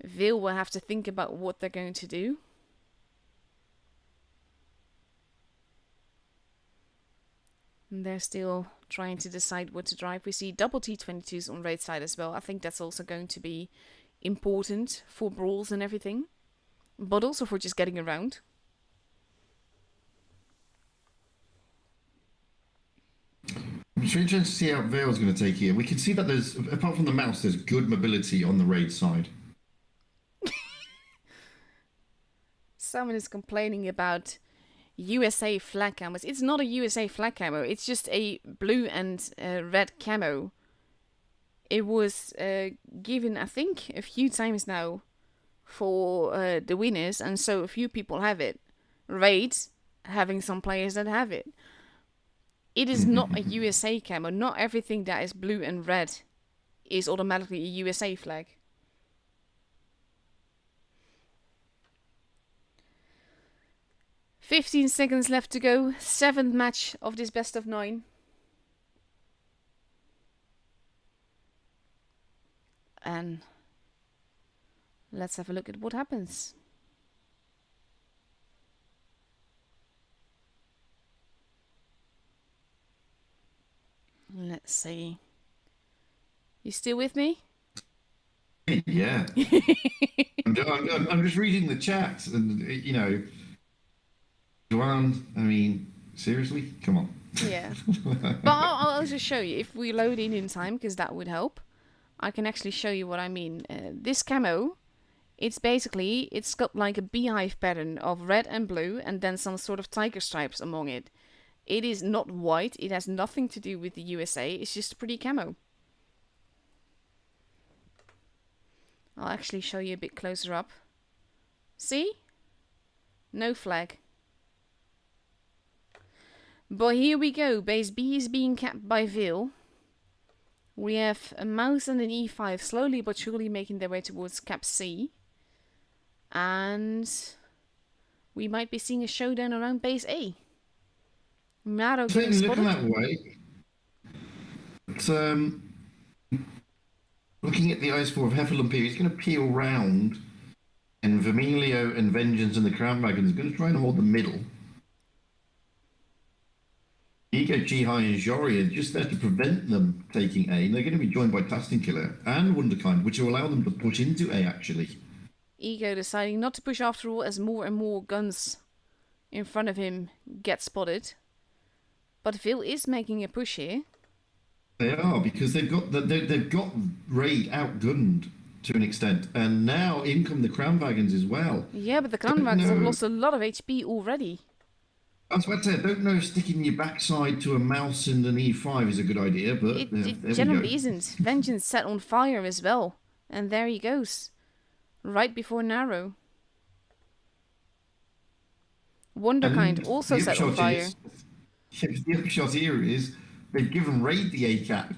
Veil will have to think about what they're going to do. And they're still trying to decide what to drive. We see double T22s on raid side as well. I think that's also going to be important for brawls and everything. But also for just getting around. It's interesting to see how Veil's going to take here. We can see that there's, apart from the mouse, there's good mobility on the raid side. Someone is complaining about USA flag camos. It's not a USA flag camo. It's just a blue and red camo. It was given, I think, a few times now for the winners, and so a few people have it. Raid having some players that have it. It is not a USA camo. Not everything that is blue and red is automatically a USA flag. "15 seconds left to go. 7th match of this best of 9. And let's have a look at what happens. Let's see. You still with me? Yeah. I'm just reading the chat, and you know, Joanne. I mean, seriously, come on. Yeah. But I'll just show you if we load in time, because that would help. I can actually show you what I mean. This camo, it's got like a beehive pattern of red and blue, and then some sort of tiger stripes among it. It is not white. It has nothing to do with the USA. It's just a pretty camo. I'll actually show you a bit closer up. See? No flag. But here we go. Base B is being capped by Veil. We have a mouse and an E5 slowly but surely making their way towards cap C. And we might be seeing a showdown around base A. Naro getting spotted. Looking that way. But, looking at the ice for of Heffel P, he's going to peel round, and Vermilio and Vengeance and the Crown Dragons are going to try and hold the middle. Ego, Chi-Hai and Jori are just there to prevent them taking A, and they're going to be joined by Tasting Killer and Wunderkind, which will allow them to push into A, actually. Ego deciding not to push after all as more and more guns in front of him get spotted. But Vil is making a push here. They are, because they've got Raid outgunned to an extent, and now in come the Crown Wagons as well. Yeah, but the Crown Wagons have lost a lot of HP already. I was about to say, I don't know if sticking your backside to a mouse and an E5 is a good idea, but it generally isn't. Vengeance set on fire as well, and there he goes, right before Narrow. Wonderkind also set on fire. The upshot here is they've given Raid the A cap.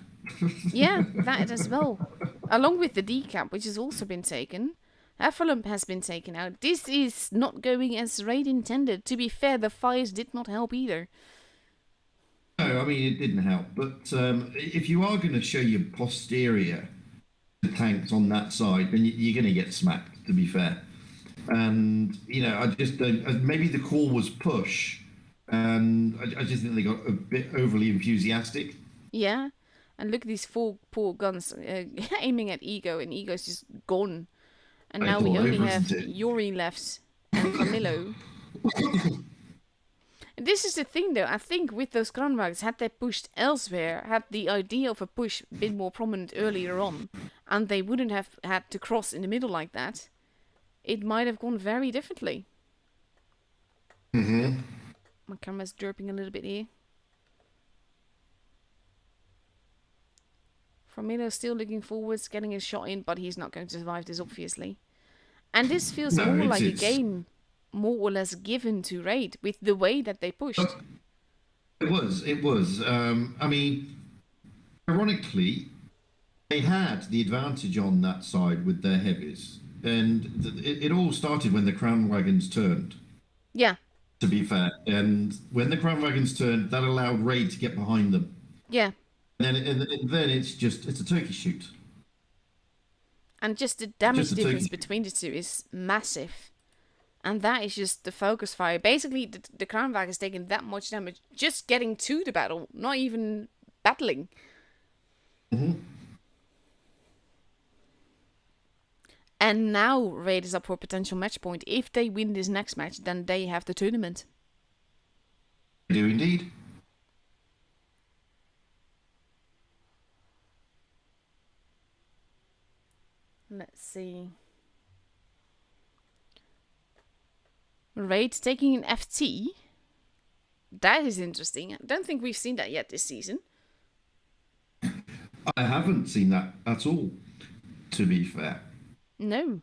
Yeah, that as well, along with the D cap, which has also been taken. Heffalump has been taken out. This is not going as Raid intended. To be fair, the fires did not help either. No, I mean, it didn't help. But if you are going to show your posterior tanks on that side, then you're going to get smacked, to be fair. And, you know, I just don't... Maybe the call was push, and I just think they got a bit overly enthusiastic. Yeah, and look at these 4 poor guns aiming at Ego, and Ego's just gone. And now we only have Yori left and Camillo. This is the thing though, I think with those Kranwags, had they pushed elsewhere, had the idea of a push been more prominent earlier on, and they wouldn't have had to cross in the middle like that, it might have gone very differently. Mm-hmm. My camera's derping a little bit here. Firmino's still looking forwards, getting his shot in, but he's not going to survive this, obviously. And this feels more like a game more or less given to Raid with the way that they pushed. It was. I mean, ironically, they had the advantage on that side with their heavies. And it all started when the Crown Wagons turned. Yeah. To be fair. And when the Crown Wagons turned, that allowed Raid to get behind them. Yeah. And then it's a turkey shoot. And just the damage difference between the two is massive. And that is just the focus fire. Basically, the Crown Wag has taken that much damage just getting to the battle, not even battling. Mm-hmm. And now Raid is up for a potential match point. If they win this next match, then they have the tournament. They do indeed. Let's see. Raid taking an FT. That is interesting. I don't think we've seen that yet this season. I haven't seen that at all, to be fair. No.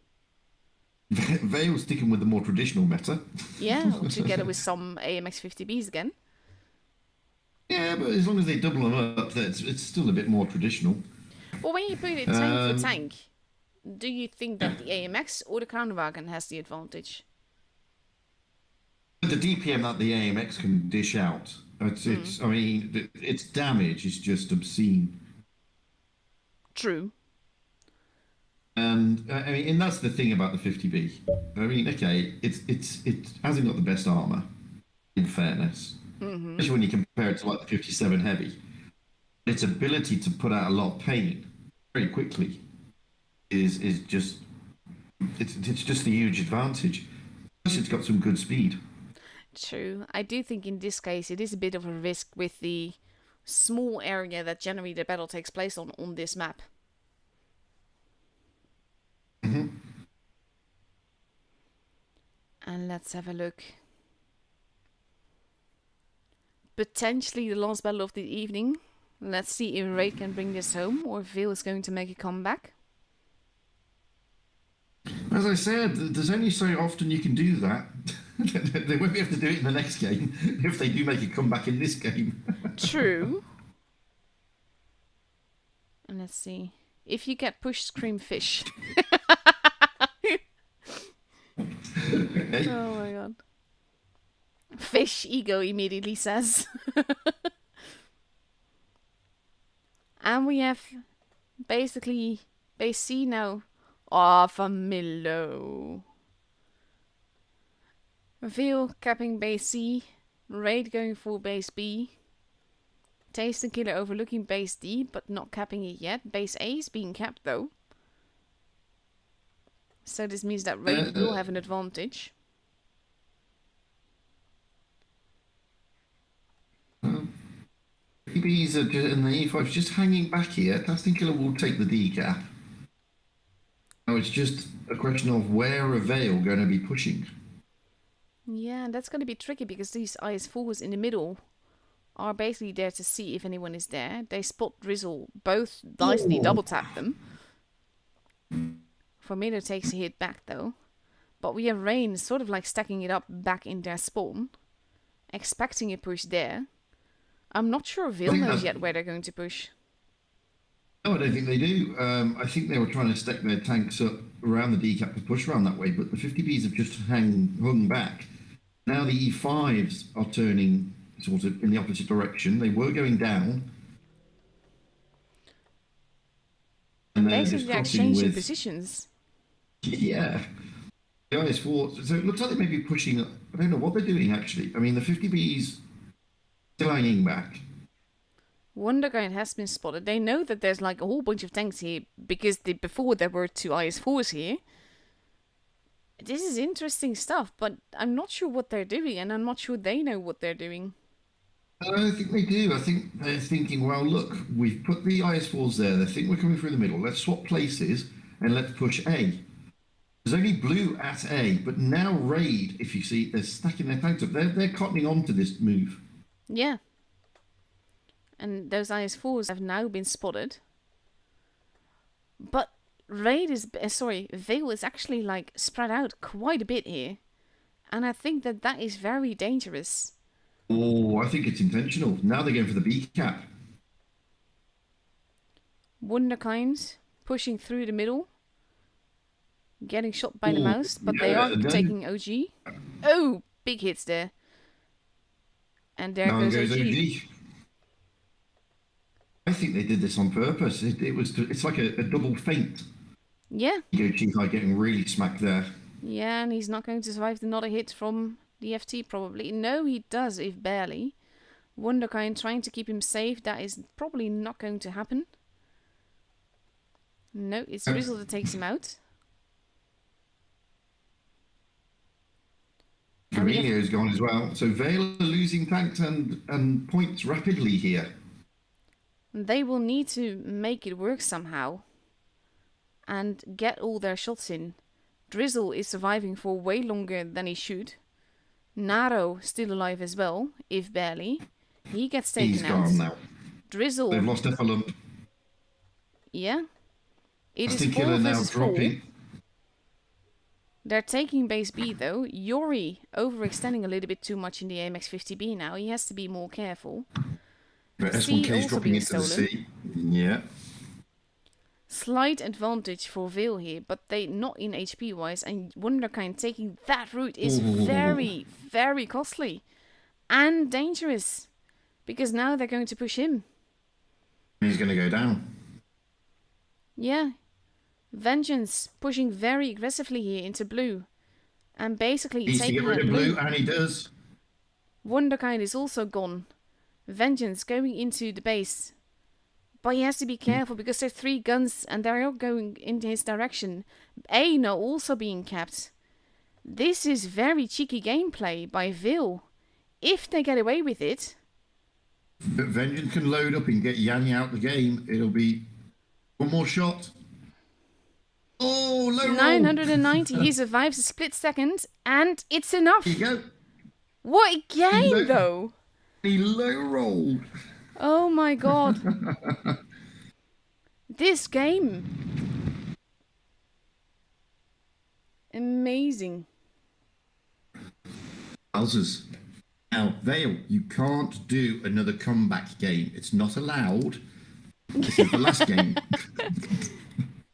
Vale's sticking with the more traditional meta. Yeah, together with some AMX 50Bs again. Yeah, but as long as they double them up, it's still a bit more traditional. Well, when you put it tank for tank, do you think that the AMX or the Kranwagen has the advantage? The DPM that the AMX can dish out, it's I mean, its damage is just obscene. True. And I mean, and that's the thing about the 50B. I mean, okay, it hasn't got the best armor, in fairness, especially when you compare it to like the 57 Heavy. Its ability to put out a lot of pain very quickly is just it's just a huge advantage. Plus, it's got some good speed. True. I do think in this case it is a bit of a risk with the small area that generally the battle takes place on this map. And let's have a look. Potentially the last battle of the evening. Let's see if Raid can bring this home or if Vale is going to make a comeback. As I said, there's only so often you can do that. They won't be able to do it in the next game if they do make a comeback in this game. True. And let's see. If you get pushed, scream fish. Okay. Oh my god. Fish ego immediately says. And we have basically base C now. Oh, Famillo. Veil capping base C. Raid going for base B. Taste and Killer overlooking base D, but not capping it yet. Base A is being capped though. So this means that Raid will have an advantage. BBs are just, and the E5's just hanging back here. Taste and Killer will take the D cap. Now it's just a question of where are Vale going to be pushing. Yeah, that's going to be tricky because these IS4s in the middle are basically there to see if anyone is there. They spot Drizzle, both nicely double tap them. Formido takes a hit back though. But we have Rain sort of like stacking it up back in their spawn. Expecting a push there. I'm not sure Vil knows yet where they're going to push. No, I don't think they do. I think they were trying to stack their tanks up around the D cap to push around that way, but the 50Bs have just hung back. Now the E5s are turning sort of in the opposite direction. They were going down. And basically they're exchanging positions. Yeah. The IS4, so it looks like they may be pushing, I don't know what they're doing actually. I mean, the 50Bs still hanging back. Wonderkind has been spotted. They know that there's like a whole bunch of tanks here because before there were 2 IS4s here. This is interesting stuff, but I'm not sure what they're doing, and I'm not sure they know what they're doing. I think they do. I think they're thinking, well, look, we've put the IS4s there. They think we're coming through the middle. Let's swap places and let's push A. There's only blue at A, but now Raid, if you see, they're stacking their tanks up. They're cottoning on to this move. Yeah. And those IS4s have now been spotted. But Raid is, Vale is actually like spread out quite a bit here. And I think that is very dangerous. Oh, I think it's intentional. Now they're going for the B cap. Wunderkind pushing through the middle. Getting shot by the mouse, but they are taking OG. Oh, big hits there. And there goes OG. I think they did this on purpose. It's like a double feint. Yeah. You go G-High getting really smacked there. Yeah, and he's not going to survive another hit from the FT probably. No, he does, if barely. Wunderkind trying to keep him safe. That is probably not going to happen. No, it's Drizzle that takes him out. Firmino's gone as well. So Vale are losing tanks and points rapidly here. They will need to make it work somehow. And get all their shots in. Drizzle is surviving for way longer than he should. Naro still alive as well, if barely. He gets He's taken out. gone now. Drizzle. They've lost Effalump. Yeah. It is Rusty 4 Killer now versus 4. dropping. They're taking base B though. Yori overextending a little bit too much in the AMX-50B now. He has to be more careful. But C S1K is also dropping being into the stolen. C. Yeah. Slight advantage for Veil here, but they not in HP wise, and Wunderkind taking that route is very, very costly. And dangerous. Because now they're going to push him. He's going to go down. Yeah. Vengeance pushing very aggressively here into blue. And basically He's to taking get rid out of blue. blue, and he does. Wunderkind is also gone. Vengeance going into the base. But he has to be careful because there are 3 guns and they're all going into his direction. Aino also being capped. This is very cheeky gameplay by Vil. If they get away with it. But Vengeance can load up and get Yanni out the game. It'll be one more shot. Oh, low 990. He survives a split second, and it's enough. There you go. What a game, though. He low rolled. Oh my god. This game. Amazing. Wowzers. Now, Vale, you can't do another comeback game. It's not allowed. This is the last game.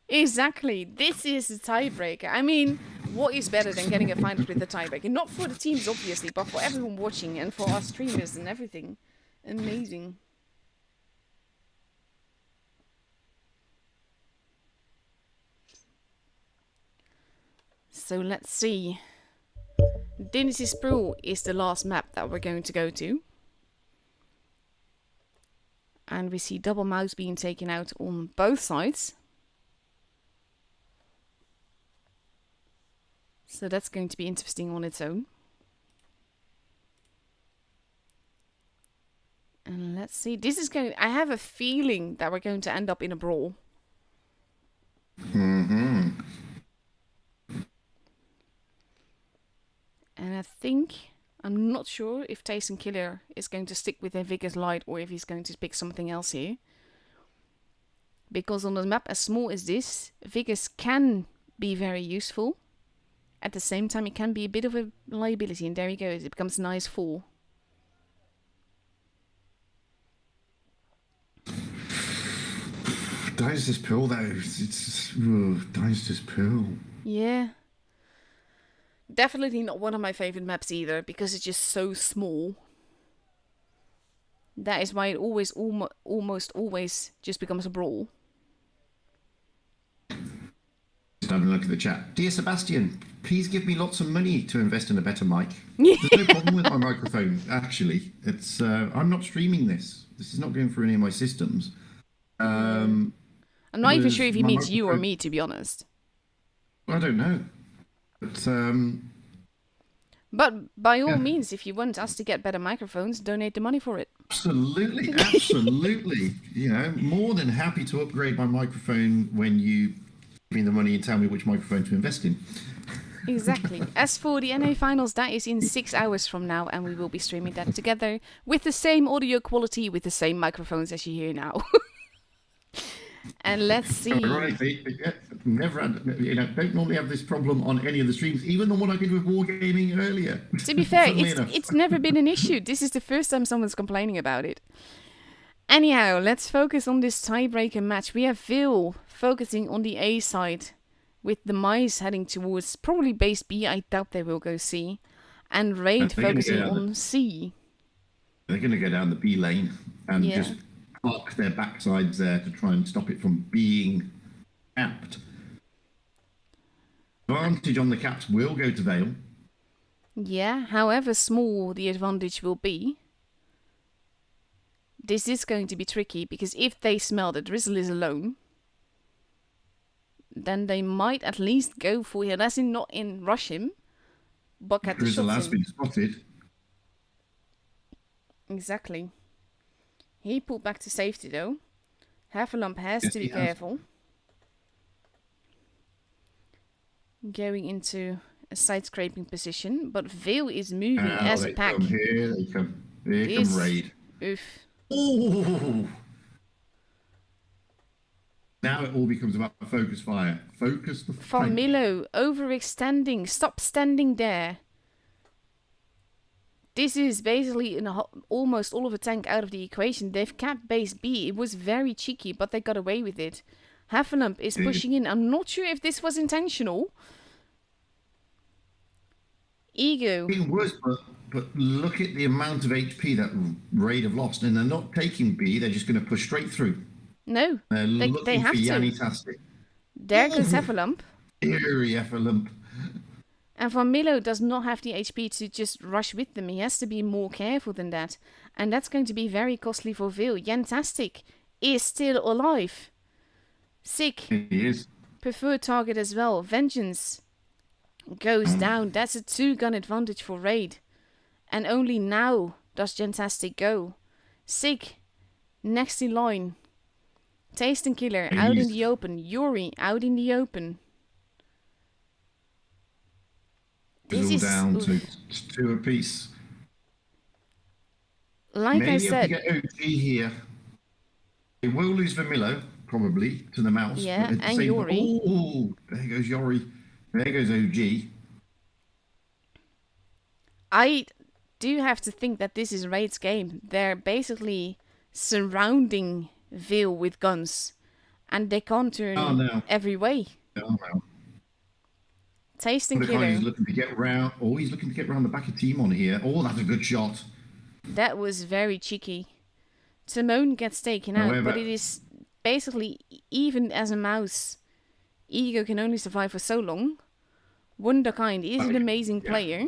Exactly. This is a tiebreaker. I mean, what is better than getting a final with a tiebreaker? Not for the teams, obviously, but for everyone watching and for our streamers and everything. Amazing. So let's see. Dynasty Pro is the last map that we're going to go to. And we see double mouse being taken out on both sides. So that's going to be interesting on its own. And let's see. This is going... I have a feeling that we're going to end up in a brawl. Mm-hmm. And I think... I'm not sure if Tyson Killer is going to stick with a Vigor's Light or if he's going to pick something else here. Because on a map as small as this, Vigor's can be very useful. At the same time, it can be a bit of a liability. And there he goes. It becomes a nice 4. Dynasty's Pill, though. It's Dynasty's Pill. Yeah. Definitely not one of my favorite maps either, because it's just so small. That is why it always, almost always, just becomes a brawl. Just having a look at the chat. Dear Sebastian, please give me lots of money to invest in a better mic. There's no problem with my microphone, actually. It's I'm not streaming this. This is not going through any of my systems. I'm not even sure if he means you or me, to be honest. I don't know. But by all means, if you want us to get better microphones, donate the money for it. Absolutely, absolutely. You know, more than happy to upgrade my microphone when you give me the money and tell me which microphone to invest in. Exactly. As for the NA finals, that is in 6 hours from now, and we will be streaming that together with the same audio quality, with the same microphones as you hear now. And let's see. Right, never had, don't normally have this problem on any of the streams, even the one I did with Wargaming earlier. To be fair, it's never been an issue. This is the first time someone's complaining about it. Anyhow, let's focus on this tiebreaker match. We have Vil focusing on the A side, with the mice heading towards probably base B. I doubt they will go C. And Raid focusing on C. They're going to go down the B lane and just park their backsides there to try and stop it from being capped. Advantage on the caps will go to Vale. Yeah, however small the advantage will be, this is going to be tricky, because if they smell that Drizzle is alone, then they might at least go for him, as in not in rush him, but get the shots in. Drizzle has been spotted. Exactly. He pulled back to safety though. Heffalump has to be careful. Going into side-scraping position, but Vale is moving as a pack. Here they come. Here come Raid. Oof. Oh! Now it all becomes about focus fire. Focus the fire. Milo, overextending. Stop standing there. This is basically almost all of a tank out of the equation. They've capped base B. It was very cheeky, but they got away with it. Heffalump is pushing in. I'm not sure if this was intentional. Ego. It was, but look at the amount of HP that Raid have lost. And they're not taking B. They're just going to push straight through. No, they have to. There goes Heffalump. Eerie Heffalump. And Van Milo does not have the HP to just rush with them. He has to be more careful than that. And that's going to be very costly for Vil. Yantastic is still alive. Sick. He is. Preferred target as well. Vengeance goes down. That's a 2-gun advantage for Raid. And only now does Yantastic go. Sick. Next in line. Taste and Killer out in the open. Yuri out in the open. This is down to 2 apiece. Like Maybe I said, if we get OG here, it will lose Vermillo probably to the mouse. Yeah, and Yuri. Oh, there goes Yuri. There goes OG. I do have to think that this is Raid's game. They're basically surrounding Vil with guns, and they can't turn every way. Oh, no. Taste and Killer. He's looking to get round. Oh, he's looking to get round the back of Timon here. Oh, that's a good shot. That was very cheeky. Timon gets taken out, but it is basically, even as a mouse, Ego can only survive for so long. Wunderkind is an amazing player,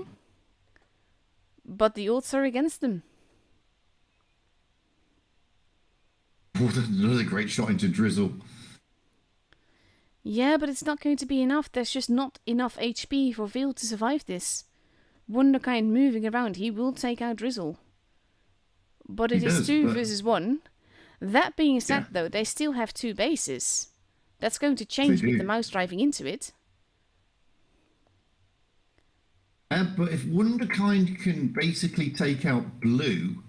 but the odds are against them. Oh, another great shot into Drizzle. Yeah, but it's not going to be enough. There's just not enough HP for Vil to survive this. Wunderkind moving around, he will take out Drizzle. But it is 2 versus 1. That being said, though, they still have 2 bases. That's going to change with the mouse driving into it. But if Wunderkind can basically take out Blue,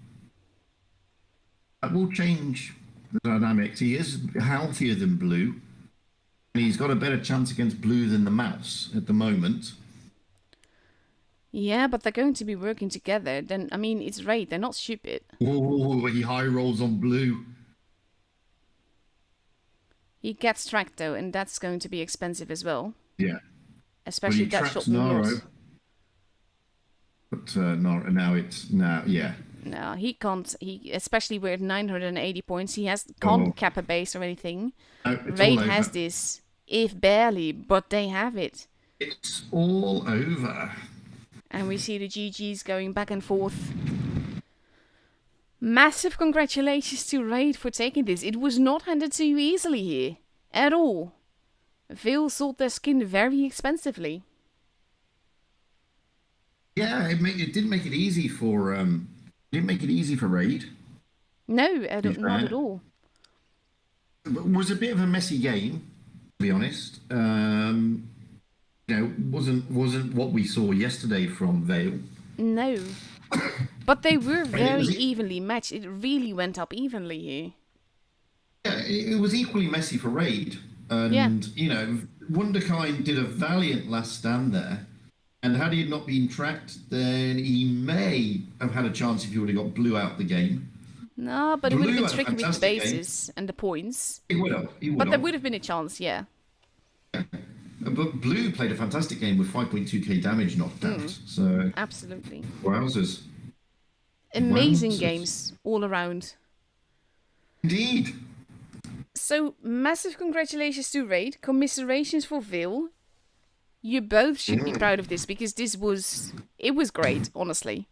that will change the dynamics. He is healthier than Blue. And he's got a better chance against Blue than the mouse at the moment. Yeah, but they're going to be working together. Then, I mean, it's Raid. They're not stupid. Oh, he high rolls on Blue. He gets tracked, though, and that's going to be expensive as well. Yeah. Especially that shot Naro. But yeah. No, he can't. Especially with 980 points, he can't cap a base or anything. Raid has this, if barely, but they have it. It's all over. And we see the GGs going back and forth. Massive congratulations to Raid for taking this. It was not handed to you easily here, at all. Vil sold their skin very expensively. Yeah, it didn't make it easy for Raid. No, not at all. It was a bit of a messy game, to be honest. Wasn't what we saw yesterday from Vale. No, but they were very evenly matched. It really went up evenly here. Yeah, it was equally messy for Raid, and Wunderkind did a valiant last stand there. And had he not been tracked, then he may have had a chance if he would have got Blue out the game. No, but it would have been tricky with the bases and the points. It would have. But there would have been a chance, yeah. But Blue played a fantastic game with 5.2k damage knocked out. So absolutely. Wowzers. Amazing games all around. Indeed. So, massive congratulations to Raid. Commiserations for Vil. You both should be proud of this because it was great, honestly.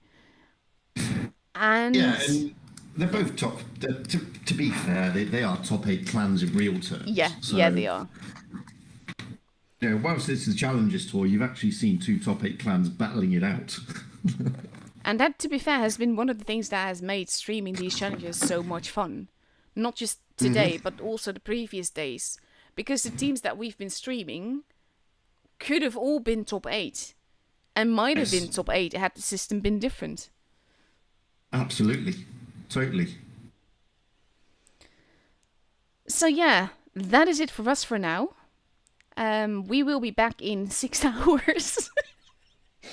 And they're both top. To be fair, they are top 8 clans in real terms. Yeah, so, yeah, they are. Whilst it's the Challengers Tour, you've actually seen 2 top 8 clans battling it out. And that, to be fair, has been one of the things that has made streaming these challenges so much fun. Not just today, but also the previous days. Because the teams that we've been streaming could have all been top 8. and might have Yes. been top 8 had the system been different. Absolutely. Totally. So yeah, that is it for us for now. We will be back in 6 hours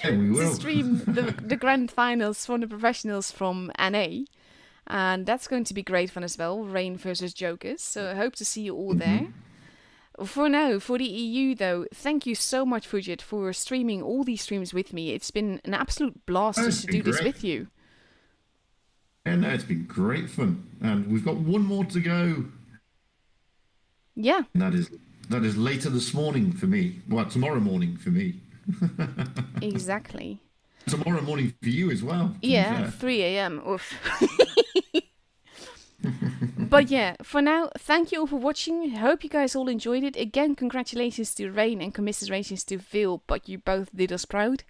Yeah, we to will. stream the grand finals from the professionals from NA. And that's going to be great fun as well, Rain versus Jokers. So I hope to see you all there. For now, for the EU though, thank you so much, Fugit, for streaming all these streams with me. It's been an absolute blast Oh, just it's to been do this great. with you. And it's been great fun. And we've got one more to go. Yeah, And that is later this morning for me. Well, tomorrow morning for me. exactly. Tomorrow morning for you as well. To be Yeah, fair. 3 a.m. Oof. But yeah, for now, thank you all for watching. I hope you guys all enjoyed it. Again, congratulations to Rain and commiserations to Phil, but you both did us proud.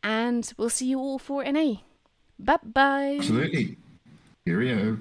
And we'll see you all for NA. Bye-bye. Absolutely. Cheerio.